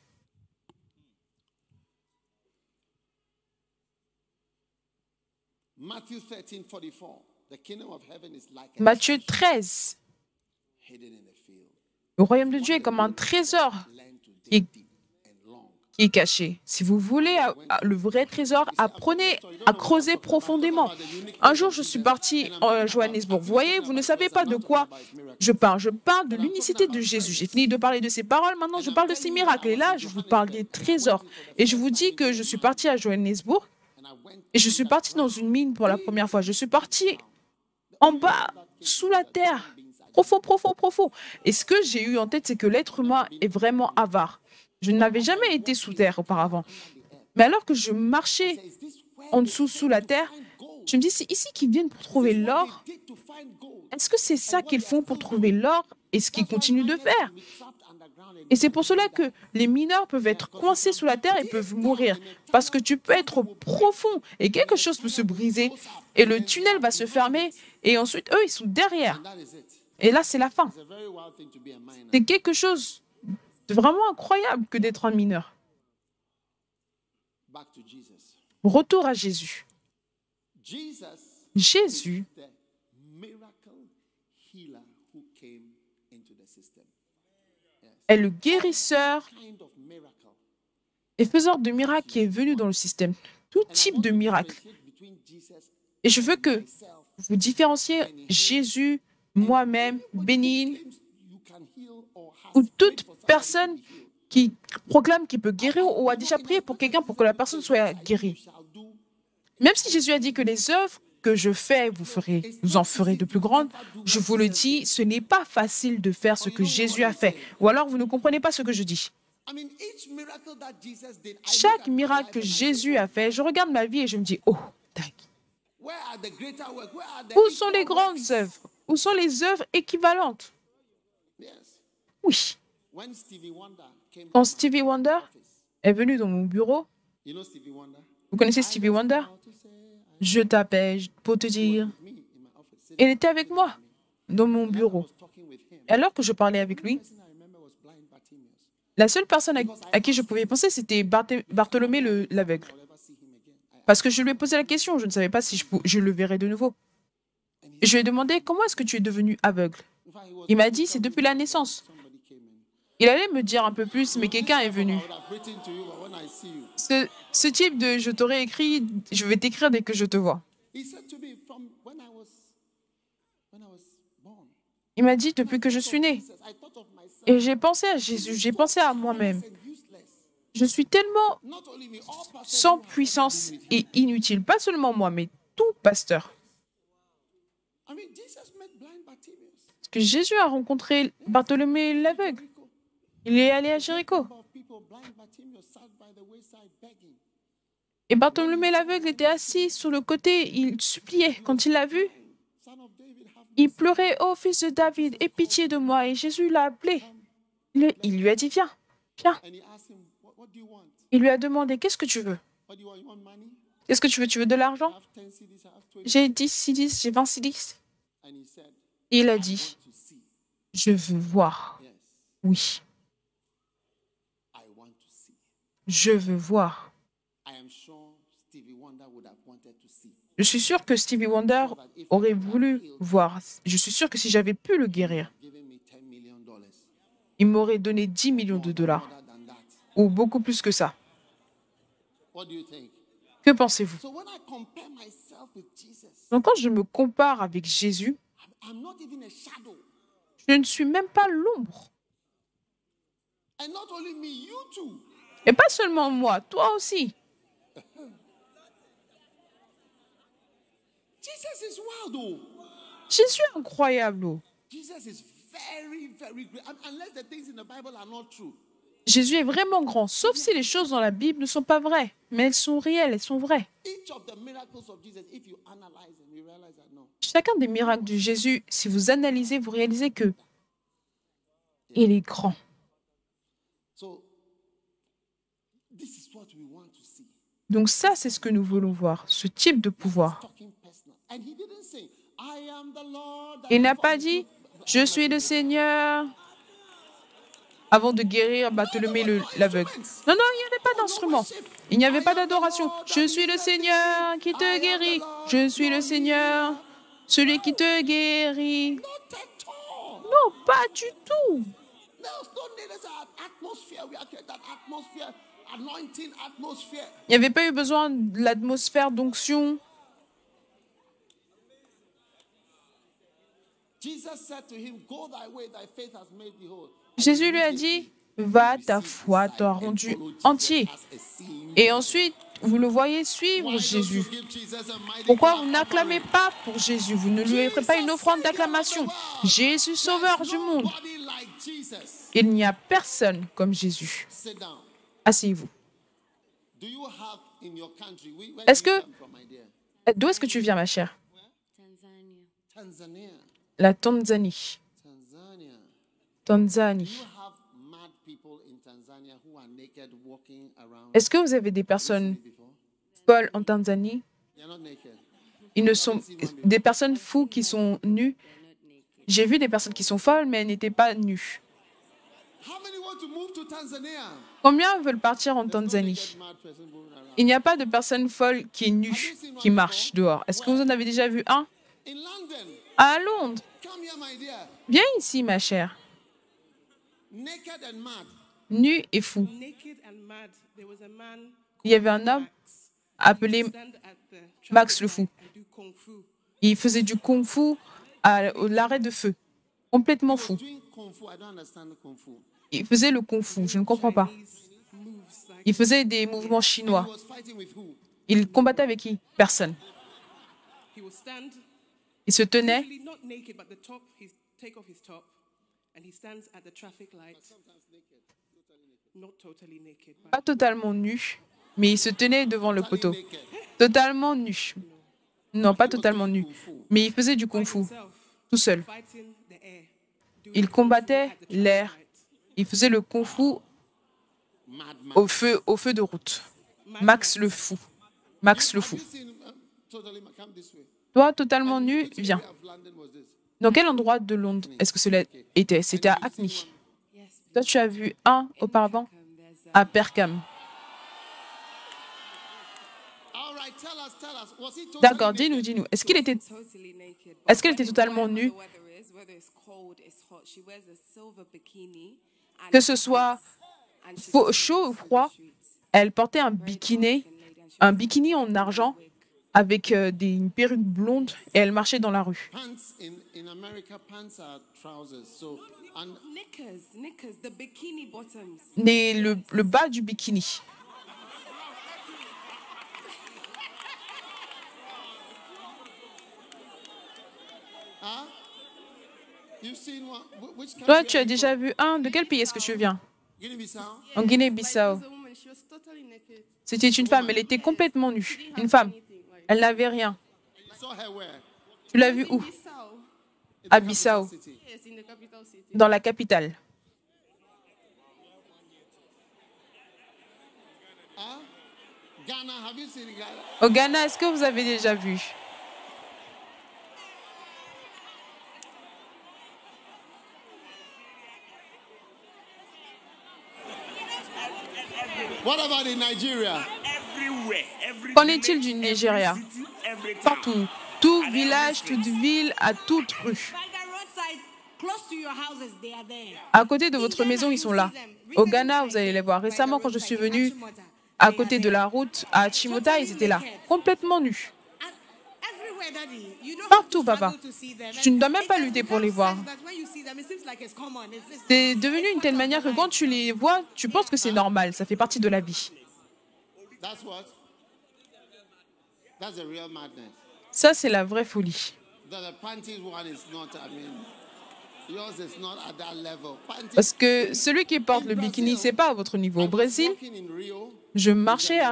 Matthieu 13. Le royaume de Dieu est comme un trésor qui est caché. Si vous voulez le vrai trésor, apprenez à creuser profondément. Un jour, je suis partie à Johannesburg. Vous voyez, vous ne savez pas de quoi je parle. Je parle de l'unicité de Jésus. J'ai fini de parler de ses paroles, maintenant je parle de ses miracles. Et là, je vous parle des trésors. Et je vous dis que je suis partie à Johannesburg et je suis partie dans une mine pour la première fois. Je suis partie en bas, sous la terre. Profond, profond, profond. Et ce que j'ai eu en tête, c'est que l'être humain est vraiment avare. Je n'avais jamais été sous terre auparavant. Mais alors que je marchais en dessous, sous la terre, je me dis, c'est ici qu'ils viennent pour trouver l'or. Est-ce que c'est ça qu'ils font pour trouver l'or et ce qu'ils continuent de faire? Et c'est pour cela que les mineurs peuvent être coincés sous la terre et peuvent mourir. Parce que tu peux être profond et quelque chose peut se briser et le tunnel va se fermer et ensuite, eux, ils sont derrière. Et là, c'est la fin. C'est quelque chose de vraiment incroyable que d'être un mineur. Retour à Jésus. Jésus est le guérisseur et faiseur de miracles qui est venu dans le système. Tout type de miracle. Et je veux que vous différenciez Jésus, moi-même, Bénin, ou toute personne qui proclame qu'il peut guérir ou a déjà prié pour quelqu'un pour que la personne soit guérie. Même si Jésus a dit que les œuvres que je fais, vous en ferez de plus grandes, je vous le dis, ce n'est pas facile de faire ce que Jésus a fait. Ou alors vous ne comprenez pas ce que je dis. Chaque miracle que Jésus a fait, je regarde ma vie et je me dis, oh, tac. Où sont les grandes œuvres? Où sont les œuvres équivalentes? Oui. Quand Stevie Wonder est venu dans mon bureau, vous connaissez Stevie Wonder? Je t'appelle pour te dire. Il était avec moi dans mon bureau. Et alors que je parlais avec lui, la seule personne à qui je pouvais penser, c'était Bartholomé l'aveugle. Parce que je lui ai posé la question, je ne savais pas si je le verrais de nouveau. Je lui ai demandé, comment est-ce que tu es devenu aveugle? Il m'a dit, c'est depuis la naissance. Il allait me dire un peu plus, mais quelqu'un est venu. Ce type de « je t'aurais écrit, je vais t'écrire dès que je te vois ». Il m'a dit, depuis que je suis né. Et j'ai pensé à Jésus, j'ai pensé à moi-même. Je suis tellement sans puissance et inutile. Pas seulement moi, mais tout pasteur. Parce que Jésus a rencontré Bartholomé l'aveugle. Il est allé à Jéricho. Et Bartholomé l'aveugle était assis sur le côté, il suppliait. Quand il l'a vu, il pleurait, « Oh, fils de David, aie pitié de moi. » Et Jésus l'a appelé. Il lui a dit, « Viens, viens. » Il lui a demandé, « Qu'est-ce que tu veux? Qu'est-ce que tu veux? Tu veux de l'argent? » J'ai 10 cedis, j'ai 20 cedis. Et il a I dit, want to see. je veux voir. Yes, Oui, I want to see. je veux voir. I am sure Stevie Wonder would have wanted to see. Je suis sûr que Stevie Wonder aurait voulu voir. Je suis sûr que si j'avais pu le guérir, Giving me $10 million. il m'aurait donné 10 millions de dollars, More than that. ou beaucoup plus que ça. What do you think? Que pensez-vous? So when I compare myself with Jesus, Donc quand je me compare avec Jésus, I'm not even a shadow. je ne suis même pas l'ombre. And not only me, you too. Et pas seulement moi, toi aussi. Jesus is wild, though. Jésus est incroyable. Oh. Jesus is very, very great. Unless the things in the Bible are not true. Jésus est vraiment grand, sauf si les choses dans la Bible ne sont pas vraies. Mais elles sont réelles, elles sont vraies. Each of the miracles of Jesus, if you analyze them, you realize that no. Chacun des miracles de Jésus, si vous analysez, vous réalisez que il est grand. So this is what we want to see. Donc ça, c'est ce que nous voulons voir, ce type de pouvoir. Talking personal. And he didn't say, I am the Lord. Il n'a pas dit, je suis le Seigneur, avant de guérir Bartholoméo l'aveugle. Non, non, il n'y avait pas d'instrument. Il n'y avait pas d'adoration. Je suis le Seigneur qui te guérit. Je suis le Seigneur, celui qui te guérit. Not at all. Non, pas du tout. There's no need. There's an atmosphere. We are created an atmosphere, anointing atmosphere. Il n'y avait pas eu besoin de l'atmosphère d'onction. Jesus said to him, Go thy way, thy faith has made thee whole. Jésus lui a dit, va, ta foi t'a rendu entier. Et ensuite, vous le voyez suivre Jésus. Pourquoi vous n'acclamez pas pour Jésus? Vous ne lui offrez pas une offrande d'acclamation. Jésus, sauveur du monde. Il n'y a personne comme Jésus. Asseyez-vous. Est-ce que... D'où est-ce que tu viens, ma chère? Tanzania. La Tanzanie. Tanzania. Tanzanie. You have mad people in Tanzania who are naked walking around. Est-ce que vous avez des personnes Before? folles en Tanzanie? They are not naked. Ils ne sont des personnes fous qui sont nues. J'ai vu des personnes qui sont folles, mais elles n'étaient pas nues. How many want to move to Tanzania? Combien veulent partir en Tanzanie? Mad person moving around. Il n'y a pas de personne folle qui est nue, qui marche dehors. Est-ce que vous en avez déjà vu un? In London. À Londres. Come here, my dear. Viens ici, ma chère. Naked and mad. Nu et fou. Naked and mad, there was a man Il y avait un homme appelé stand at the Max le fou. and do kung fu. Il faisait du kung-fu à l'arrêt de feu. Complètement fou. Doing kung fu. I don't understand kung fu. Il faisait le kung-fu, je ne comprends pas. These moves like Il faisait des mouvements He chinois. was fighting with who? Il combattait avec qui? Personne. he will stand, Il se tenait, really not naked, but the top, he take off his top, and he stands at the traffic light. Not totally naked, but pas totalement nu, mais il se tenait devant le poteau. Totalement nu. Non, pas totalement nu. Mais il faisait du kung-fu, himself tout seul. fighting the air. doing Il kung fu combattait at the traffic l'air. light. Il faisait le kung-fu Madman. au feu de route. Max le fou. Max le fou. Have you seen totally come this way? Toi, totalement nu, viens. Where of London was this? Dans quel endroit de Londres est-ce que cela était? C'était à Hackney. Toi, tu as vu un auparavant à Perkham. All right, tell us. Was he totally D'accord, naked? dis-nous. Est-ce qu'il était Totally naked. Est-ce qu'elle était totalement nue? Whether it's cold, it's hot. She wears a silver bikini. And Que ce soit and she chaud ou froid, elle portait un bikini en argent avec une perruque blonde et elle marchait dans la rue. Pants in America, pants are trousers. So, and knickers, the bikini bottoms. Et le bas du bikini. you've seen one. Which country? Toi, tu as déjà vu un? De quel pays est-ce que tu viens? Guinea-Bissau. En Guinée-Bissau. C'était une femme, elle était complètement nue. Une femme. Elle n'avait rien. You saw her where? Tu l'as vue où? À Bissau, City. Yes, in the capital city. dans la capitale. Ghana. Have you seen Ghana? Au Ghana, est-ce que vous avez déjà vu? What about in Nigeria? Qu'en est-il du Nigeria? Partout. Tout village, toute ville, à toute rue. À côté de votre maison, ils sont là. Au Ghana, vous allez les voir. Récemment, quand je suis venue à côté de la route à Chimota, ils étaient là, complètement nus. Partout, papa. Tu ne dois même pas lutter pour les voir. C'est devenu une telle manière que quand tu les vois, tu penses que c'est normal. Ça fait partie de la vie. That's what? That's the real madness. Ça, c'est la vraie folie. The panties one is not, I mean, yours is not at that level. Panties. Parce que celui qui porte le bikini, c'est pas à votre niveau. Au Brésil, Walking in Rio, je marchais à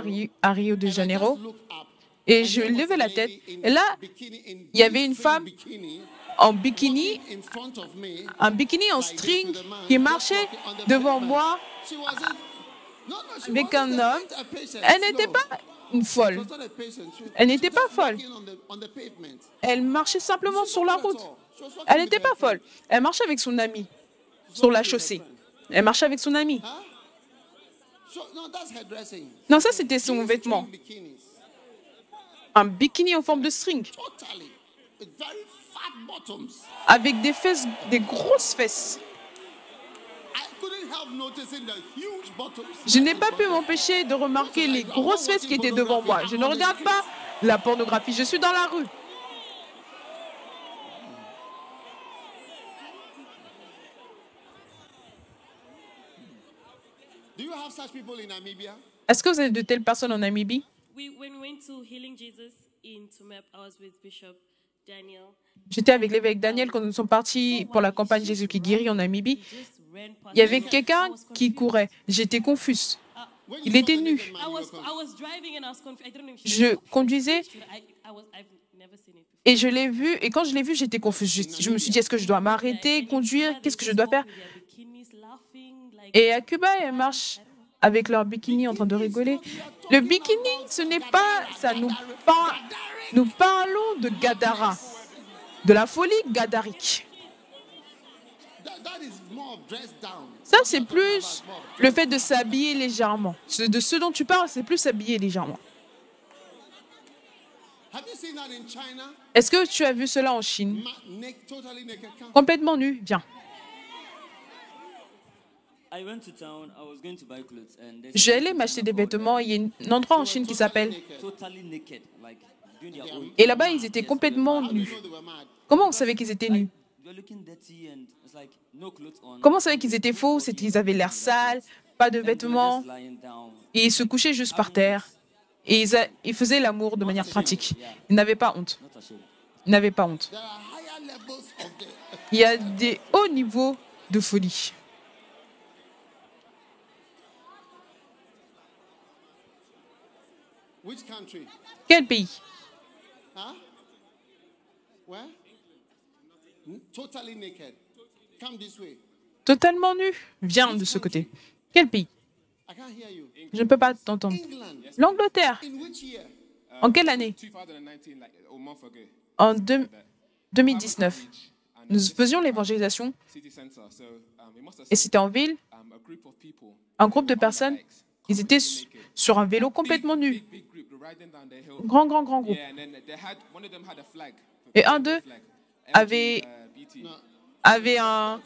Rio de and I Janeiro just look up, et je levais la tête. Et là, il y avait une femme en bikini, in front of me. un bikini en string qui marchait devant moi She wasn't. No, she avec wasn't un homme. a patient. Elle n'était No. pas une She folle. was not a patient. Elle n'était pas folle. Walking on the pavement. Elle marchait simplement sur la route. She was walking Elle with n'était her pas friend. folle. Elle marchait avec son ami sur la chaussée. Elle marchait avec son ami. No, that's her dressing. Non, ça c'était son vêtement. Bikinis. Un bikini en forme de string. Totally. With very fat bottoms. Avec des fesses, des grosses fesses. I couldn't help noticing the huge bottoms. Je n'ai pas pu m'empêcher de remarquer les grosses fesses qui étaient devant moi. Je ne regarde pas la pornographie, je suis dans la rue. Do you have such people in Namibia? Est-ce que vous avez de telles personnes en Namibie? When we went to Healing Jesus in Tumep, I was with Bishop Daniel. J'étais avec l'évêque Daniel quand nous sommes partis pour la campagne Jésus qui guérit en Namibie. Il y avait quelqu'un qui courait. J'étais confuse. Il était nu. I was driving and I was confused. I didn't know if she Je conduisais I've never seen it before. et je l'ai vu. Et quand je l'ai vu, j'étais confuse. Je me suis dit, est-ce que je dois m'arrêter, conduire? Qu'est-ce que je dois faire? With their bikinis, laughing, like Et à Cuba, elles marchent avec leur bikini en train de rigoler. Le bikini, ce n'est pas ça. Nous parlons de Gadara, de la folie gadarique. That is more of dress down. Ça, c'est plus le fait de s'habiller légèrement. De ce dont tu parles, c'est plus s'habiller légèrement. Have you seen that in China? Est-ce que tu as vu cela en Chine? Totally naked. Come. Complètement nu. Viens. I went to town. I was going to buy clothes, and there's J'allais m'acheter des vêtements. Il y a un endroit en Chine qui s'appelle. totally naked, like doing their own. Et là-bas, ils étaient complètement nus. They were mad. Comment on savait qu'ils étaient nus? They're looking dirty, and it's like no clothes on. Comment on savait qu'ils étaient faux? C'est qu'ils avaient l'air sales, pas de And they were vêtements. just lying down. Et ils se couchaient juste par terre. Et ils faisaient l'amour de manière pratique. Ils n'avaient pas honte. Not ashamed. Ils n'avaient pas honte. There are higher levels of the. Il y a des hauts niveaux de folie. Which country? Quel pays? Huh? Where? Totally naked. Come this way. Totalement nu. Viens de ce côté. Quel pays? I can't hear you. Je ne peux pas t'entendre. England. L'Angleterre. In which year? En quelle année? 2019, like a month ago, En 2019. Nous faisions l'évangélisation city center. So it must have et c'était en ville. a group of people, Un groupe de personnes, ils étaient sur un vélo complètement nu. big group, they're riding down the hill. Grand groupe. Yeah, and then they had one of them had a flag. Et un d'eux avait, BT. avait un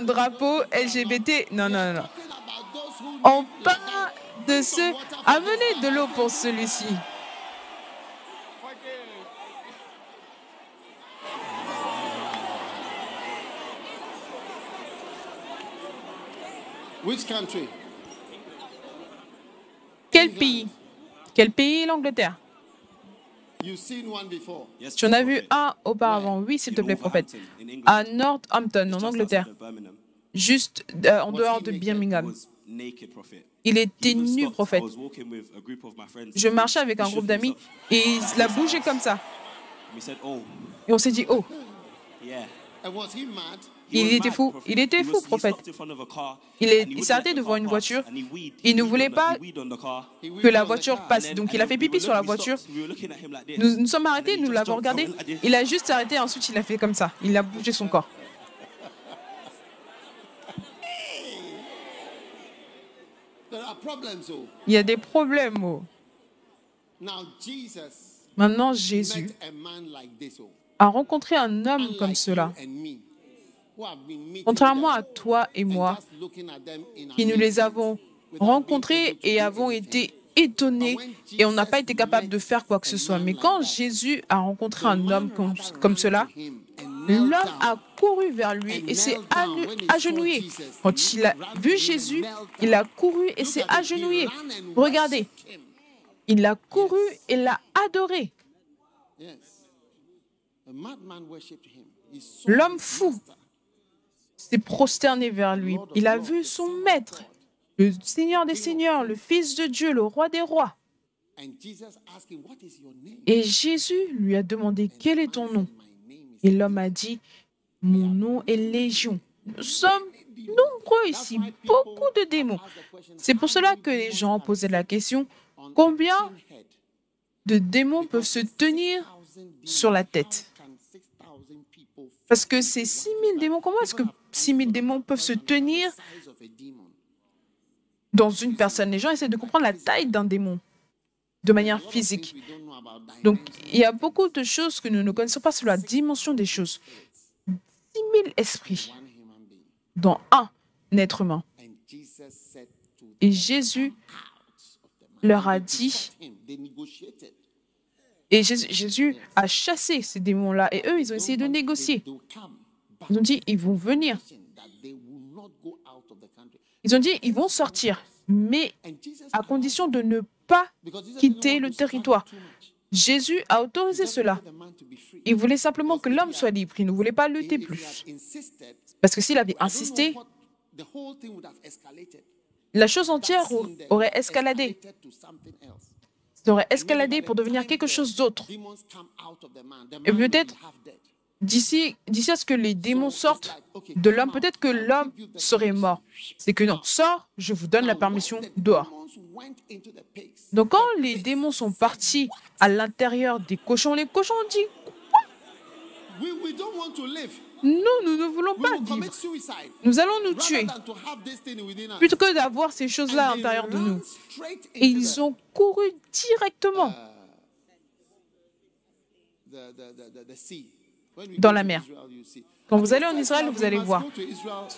drapeau LGBT. Non. Talking about those who On parle de ceux... Amenez de l'eau pour celui-ci. Which country? Quel pays? Quel pays? L'Angleterre. You've seen one before. Tu en as vu un auparavant. Oui, s'il te plaît, prophète. À Northampton, en Angleterre. Juste en dehors de Birmingham. Il était nu, prophète. Je marchais avec un groupe d'amis et il a bougé comme ça. Et on s'est dit, oh, And was he mad? il était fou. Il était fou, prophète. Il s'est arrêté devant une voiture. Il ne voulait pas que la voiture passe. Donc il a fait pipi sur la voiture. Nous sommes arrêtés, nous l'avons regardé. Il a juste arrêté, ensuite il a fait comme ça. Il a bougé son corps. There are problems. Oh. Il y a des problèmes. Oh. Now Jesus Maintenant, Jésus met a man like this. Oh. a rencontré un homme Unlike comme cela. you and me, who have been meeting Contrairement them à toi et and moi, just looking at them in qui nous les amazement avons without rencontrés being able to et do avons anything. été étonnés et on n'a pas été capable de faire quoi que ce soit. Mais quand Jésus a rencontré un homme comme cela, l'homme a couru vers lui et s'est agenouillé. Quand il a vu Jésus, il a couru et s'est agenouillé. Regardez, il a couru et l'a adoré. Yes. A madman worshipped him. He saw L'homme his fou master. s'est prosterné vers lui. Il a vu son maître, le Seigneur des Seigneurs, le Fils de Dieu, le Roi des Rois. And Jesus asked him, "What is your name?" Et Jésus lui a demandé, quel est ton nom? My name is. Et l'homme a dit, mon nom est Légion. Nous sommes nombreux ici, beaucoup de démons. C'est pour cela que les gens posaient la question, combien de démons peuvent se tenir sur la tête? Parce que c'est 6000 démons. Comment est-ce que 6000 démons peuvent se tenir dans une personne? Les gens essaient de comprendre la taille d'un démon de manière physique. Donc, il y a beaucoup de choses que nous ne connaissons pas sur la dimension des choses. 6000 esprits dans un être humain. Et Jésus leur a dit, et Jésus a chassé ces démons-là, et eux, ils ont essayé de négocier. Ils ont dit, ils vont venir. Ils ont dit, ils vont sortir, mais à condition de ne pas quitter le territoire. Jésus a autorisé cela. Il voulait simplement que l'homme soit libre. Il ne voulait pas lutter plus. Parce que s'il avait insisté, la chose entière aurait escaladé. Ça aurait escaladé pour devenir quelque chose d'autre. Et peut-être, d'ici à ce que les démons sortent de l'homme, peut-être que l'homme serait mort. C'est que non, sors, je vous donne la permission, dehors. Donc quand les démons sont partis à l'intérieur des cochons, les cochons ont dit, nous ne voulons pas vivre. Nous allons nous tuer plutôt que d'avoir ces choses-là à l'intérieur de nous. Et ils ont couru directement dans la mer. Quand vous allez en Israël, vous allez voir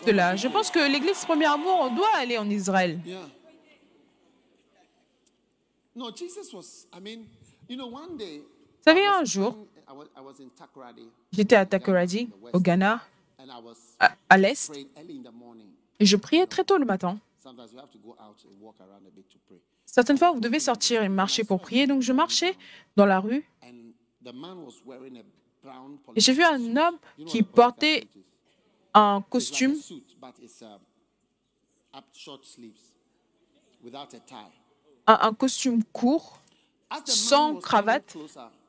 cela. Je pense que l'église Premier Amour, on doit aller en Israël. Vous savez, un jour, j'étais à Takoradi, au Ghana, à l'Est, et je priais très tôt le matin. Certaines fois, vous devez sortir et marcher pour prier, donc je marchais dans la rue, et j'ai vu un homme qui portait un costume un costume court, sans cravate.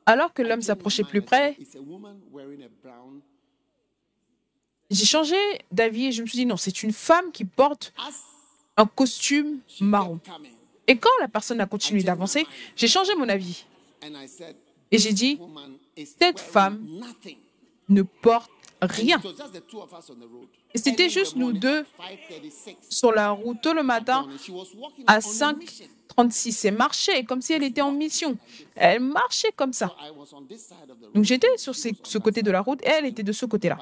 Alors que l'homme s'approchait plus près, j'ai changé d'avis et je me suis dit non, c'est une femme qui porte un costume marron. Et quand la personne a continué d'avancer, j'ai changé mon avis. Et j'ai dit, cette femme ne porte rien. Et c'était juste nous deux sur la route tôt le matin à 5h36. Elle marchait comme si elle était en mission. Elle marchait comme ça. Donc j'étais sur ce côté de la route et elle était de ce côté-là.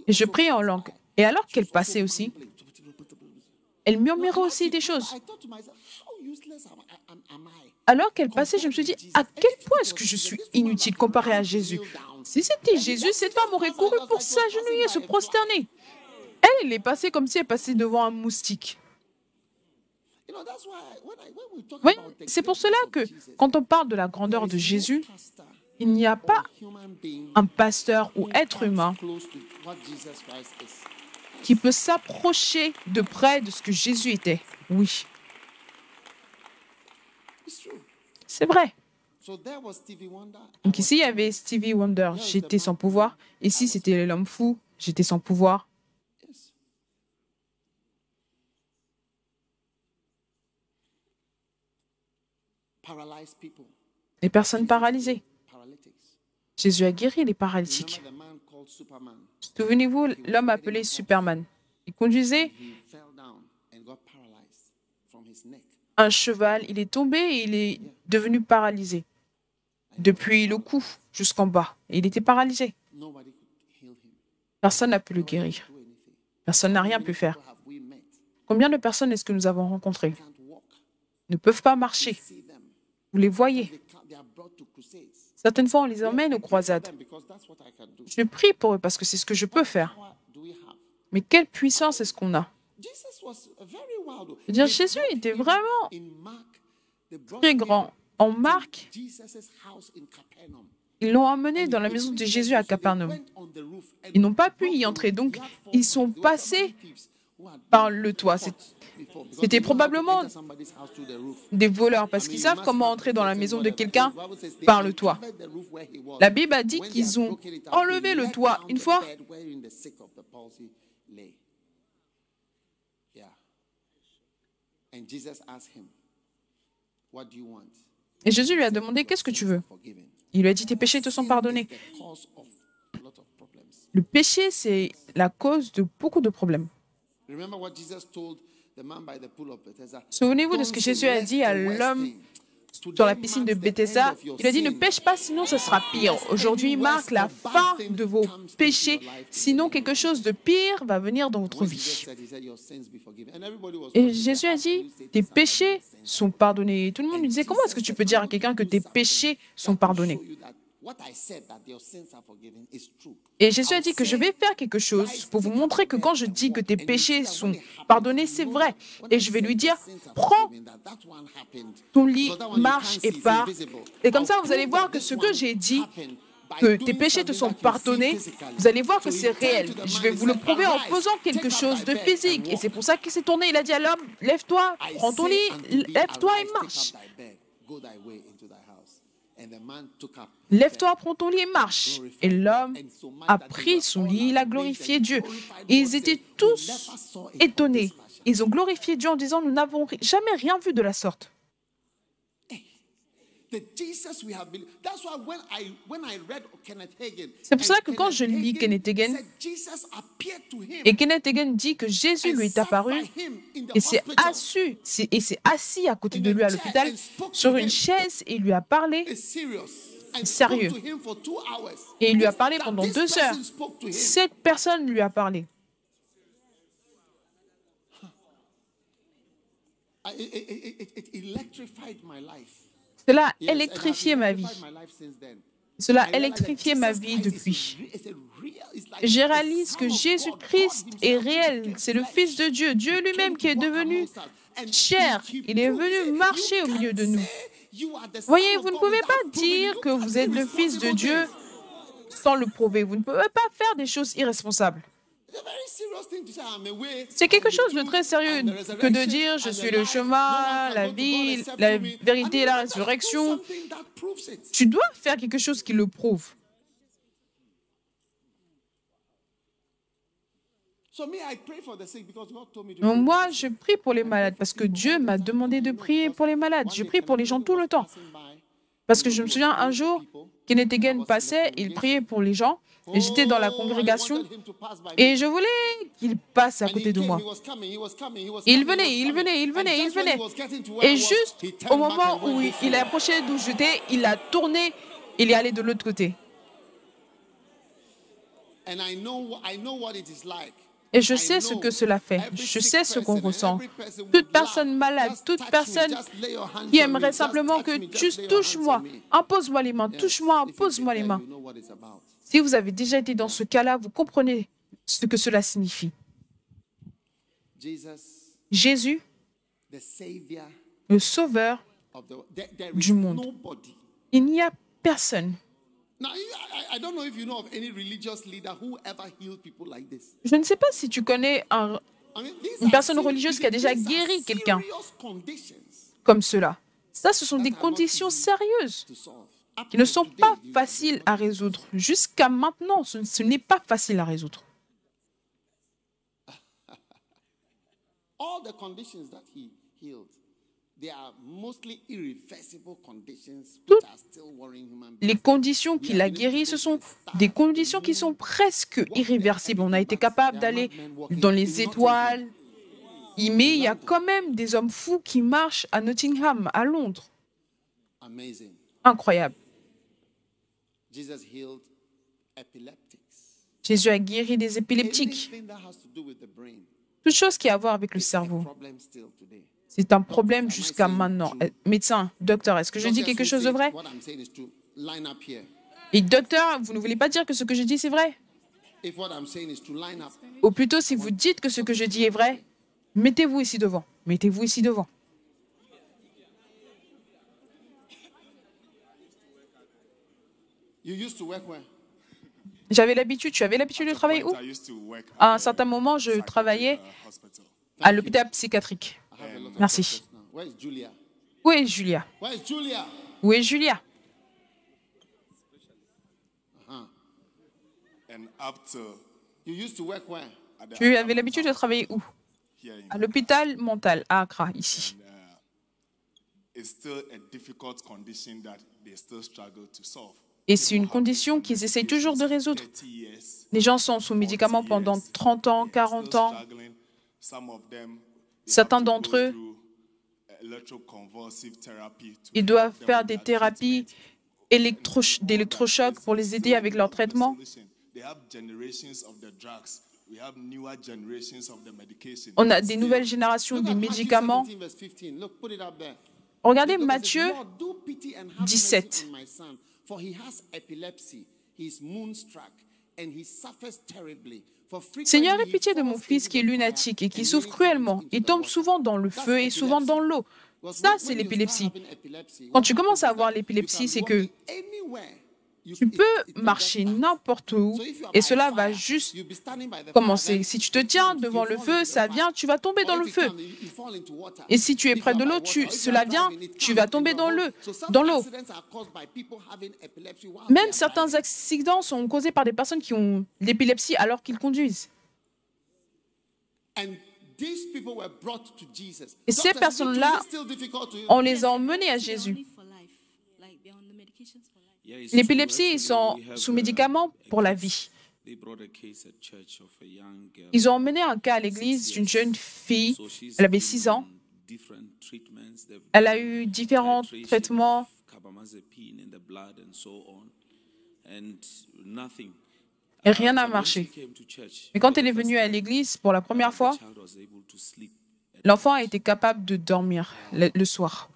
Et je priais en langue. Et alors qu'elle passait aussi, elle murmurait aussi des choses. Alors qu'elle passait, je me suis dit, à quel point est-ce que je suis inutile comparé à Jésus? Si c'était Jésus, cette femme aurait couru pour s'agenouiller, se prosterner. Elle est passée comme si elle passait devant un moustique. Oui, c'est pour cela que quand on parle de la grandeur de Jésus, il n'y a pas un pasteur ou être humain qui peut s'approcher de près de ce que Jésus était. Oui. C'est vrai. Donc ici, il y avait Stevie Wonder, j'étais sans pouvoir. Ici, c'était l'homme fou, j'étais sans pouvoir. Les personnes paralysées. Jésus a guéri les paralytiques. Souvenez-vous, l'homme appelé Superman. Il conduisait un cheval, il est tombé et il est devenu paralysé. Depuis le cou jusqu'en bas. Et il était paralysé. Personne n'a pu le guérir. Personne n'a rien pu faire. Combien de personnes est-ce que nous avons rencontrées? Ne peuvent pas marcher. Vous les voyez. Certaines fois, on les emmène aux croisades. Je prie pour eux parce que c'est ce que je peux faire. Mais quelle puissance est-ce qu'on a? Je veux dire, Jésus était vraiment très grand. En Marc, ils l'ont emmené dans la maison de Jésus à Capernaum. Ils n'ont pas pu y entrer, donc ils sont passés par le toit. C'était probablement des voleurs parce qu'ils savent comment entrer dans la maison de quelqu'un par le toit. La Bible a dit qu'ils ont enlevé le toit une fois. Et Jésus lui a demandé, qu'est-ce que tu veux? Il lui a dit, tes péchés te sont pardonnés. Le péché, c'est la cause de beaucoup de problèmes. Souvenez-vous de ce que Jésus a dit à l'homme sur la piscine de Bethesda. Il a dit, ne pêche pas, sinon ce sera pire. Aujourd'hui marque la fin de vos péchés, sinon quelque chose de pire va venir dans votre vie. Et Jésus a dit, tes péchés sont pardonnés. Et tout le monde lui disait, comment est-ce que tu peux dire à quelqu'un que tes péchés sont pardonnés? Et Jésus a dit que je vais faire quelque chose pour vous montrer que quand je dis que tes péchés sont pardonnés, c'est vrai. Et je vais lui dire, prends ton lit, marche et pars. Et comme ça, vous allez voir que ce que j'ai dit, que tes péchés te sont pardonnés, vous allez voir que c'est réel. Je vais vous le prouver en faisant quelque chose de physique. Et c'est pour ça qu'il s'est tourné. Il a dit à l'homme, lève-toi, prends ton lit, lève-toi et marche. Lève-toi, prends ton lit et marche. Et l'homme a pris son lit, il a glorifié Dieu. Et ils étaient tous étonnés. Ils ont glorifié Dieu en disant, nous n'avons jamais rien vu de la sorte. C'est pour cela que quand je lis Kenneth Hagin, et Kenneth Hagin dit que Jésus lui est apparu et s'est assis à côté de lui à l'hôpital sur une chaise et il lui a parlé sérieux. Et il lui a parlé pendant 2 heures. Cette personne lui a parlé. Cela a électrifié ma vie. Cela a électrifié ma vie depuis. Je réalise que Jésus-Christ est réel. C'est le Fils de Dieu. Dieu lui-même qui est devenu chair. Il est venu marcher au milieu de nous. Voyez, vous ne pouvez pas dire que vous êtes le Fils de Dieu sans le prouver. Vous ne pouvez pas faire des choses irresponsables. C'est quelque chose de très sérieux que de dire « Je suis le chemin, la vie, la vérité et la résurrection ». Tu dois faire quelque chose qui le prouve. Moi, je prie pour les malades parce que Dieu m'a demandé de prier pour les malades. Je prie pour les gens tout le temps. Parce que je me souviens, un jour, Kenneth Hagin passait, il priait pour les gens. Et j'étais dans la congrégation et je voulais qu'il passe à côté de moi. Il venait. Et juste au moment où il a approché d'où j'étais, il a tourné, il est allé de l'autre côté. Et je sais ce que cela fait. Je sais ce qu'on ressent. Toute personne malade, toute personne qui aimerait simplement que juste touche-moi, impose-moi les mains, touche-moi, impose-moi les mains. Si vous avez déjà été dans ce cas-là, vous comprenez ce que cela signifie. Jésus, le sauveur du monde. Il n'y a personne. Je ne sais pas si tu connais une personne religieuse qui a déjà guéri quelqu'un comme cela. Ça, ce sont des conditions sérieuses qui ne sont pas faciles à résoudre. Jusqu'à maintenant, ce n'est pas facile à résoudre. Toutes les conditions qu'il a guéries, ce sont des conditions qui sont presque irréversibles. On a été capable d'aller dans les étoiles. Mais il y a quand même des hommes fous qui marchent à Nottingham, à Londres. Amazing. Incroyable. Jesus healed epileptics. Jésus a guéri des épileptiques. Anything that has to do with the brain Toute chose qui a à voir avec le is a cerveau. problem still today. C'est un problème jusqu'à maintenant. Médecin, docteur, est-ce que je dis quelque chose de vrai? What I'm saying is to line up here. Et docteur, vous ne voulez pas dire que ce que je dis c'est vrai? If what I'm saying is to line up, Ou plutôt, si vous dites que ce que je dis est vrai, mettez-vous ici devant. Mettez-vous ici devant. you used to work where? Tu avais l'habitude de travailler où? À un certain moment, je travaillais à l'hôpital psychiatrique. I have a lot of Merci. questions now. Where is Julia? Où est Julia? Where is Julia? Où est Julia? And up to You used to work where? at the Tu avais l'habitude de travailler où? here in À l'hôpital mental à Accra, ici. it's still a difficult condition that they still struggle to solve. Et c'est une condition qu'ils essayent toujours de résoudre. 30 years, Les gens sont sous médicaments pendant 30 ans, 40 ans. struggling. Some of them, they Certains have to go d'entre eux, through electroconvulsive therapy to ils help doivent them faire with des that thérapies treatment. d'électrochocs pour les aider avec leur traitement. They have generations of the drugs. We have newer generations of the medication. On a des nouvelles générations Look des at Matthew médicaments. 17, verse 15. Look, put it up there. Regardez Look at this. Matthieu Lord, do pity and have 17. mercy on my son, for he has epilepsy, he is moonstruck, and he suffers terribly. For Seigneur, aie frequently he pitié de mon falls fils into qui est the fire lunatique et qui and souffre many cruellement. times into Il the tombe water. souvent dans le That's feu et souvent dans l'eau. Because Ça, when c'est you l'épilepsie. start having epilepsy, Quand what tu commences à happens is avoir that l'épilepsie, you c'est can que walk anywhere. tu peux marcher n'importe où et cela va juste commencer. Si tu te tiens devant le feu, ça vient, tu vas tomber dans le feu. Et si tu es près de l'eau, cela vient, tu vas tomber dans l'eau. Même certains accidents sont causés par des personnes qui ont l'épilepsie alors qu'ils conduisent. Et ces personnes-là, on les a emmenées à Jésus. Only for life, like they're on the medications for life. L'épilepsie, ils sont sous médicaments pour la vie. They brought a case at church of a young girl. Ils ont emmené un cas à l'église d'une jeune fille. So she's Elle avait been 6 ans. on different treatments. They've Elle a done eu différents titration traitements. of carbamazepine in the blood and so on, and nothing. Et rien n'a When marché. she came to church, Mais quand elle est venue à l'église pour la première fois, the child was able to sleep. l'enfant a été capable de dormir le soir.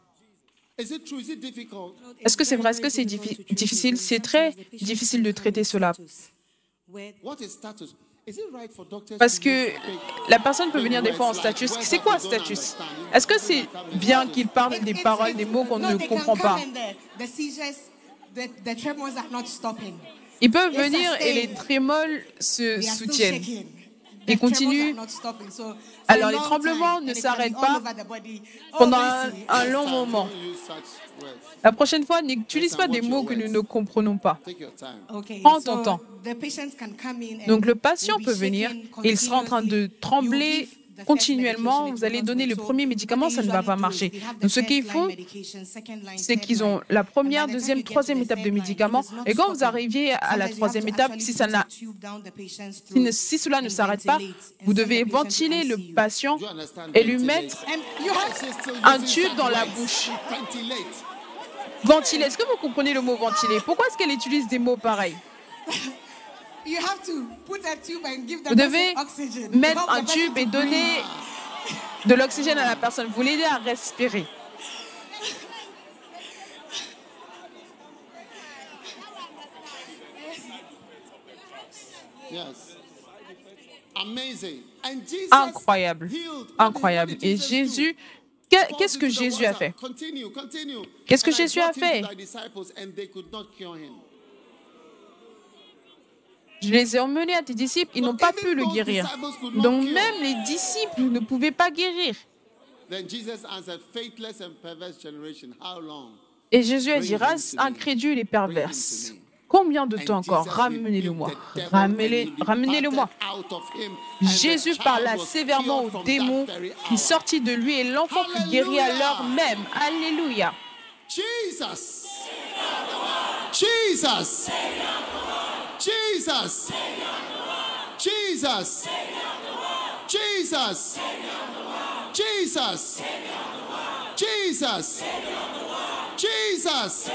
Est-ce que c'est vrai? Est-ce que c'est difficile? C'est très difficile de traiter cela. Parce que la personne peut venir des fois en status. C'est quoi status? Est-ce que c'est bien qu'il parle des paroles, des mots qu'on ne comprend pas? Ils peuvent venir et les trémoles se soutiennent. Ils continuent. Alors les tremblements ne s'arrêtent pas pendant un long moment. La prochaine fois, n'utilise pas des mots que nous ne comprenons pas. Prends ton temps. Donc le patient peut venir et il sera en train de trembler continuellement. Vous allez donner le premier médicament, ça ne va pas marcher. Donc ce qu'ils font, c'est qu'ils ont la première, deuxième, troisième étape de médicaments. Et quand vous arriviez à la troisième étape, si cela ne s'arrête pas, vous devez ventiler le patient et lui mettre un tube dans la bouche. Ventiler, est-ce que vous comprenez le mot ventiler? Pourquoi est-ce qu'elle utilise des mots pareils? Vous devez mettre un tube et donner de l'oxygène à la personne. Vous l'aidez à respirer. Incroyable. Incroyable. Et Jésus, qu'est-ce que Jésus a fait? Qu'est-ce que Jésus a fait? Je les ai emmenés à tes disciples, ils n'ont pas pu le guérir. Donc même les disciples ne pouvaient pas guérir. Et Jésus a dit, race incrédule et perverse, combien de temps encore? Ramenez-le-moi. Ramenez-le-moi. Jésus parla sévèrement au démon qui sortit de lui et l'enfant fut guéri à l'heure même. Alléluia. Jesus. Jesus. Jesus. Jesus. Jesus. Jesus. Jesus. Jesus.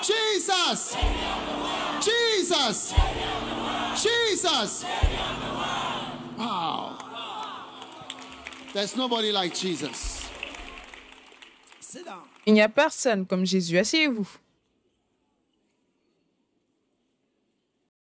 Jesus. Jesus. Jesus. Wow. There's nobody like Jesus. Il n'y a personne comme Jésus. Asseyez-vous.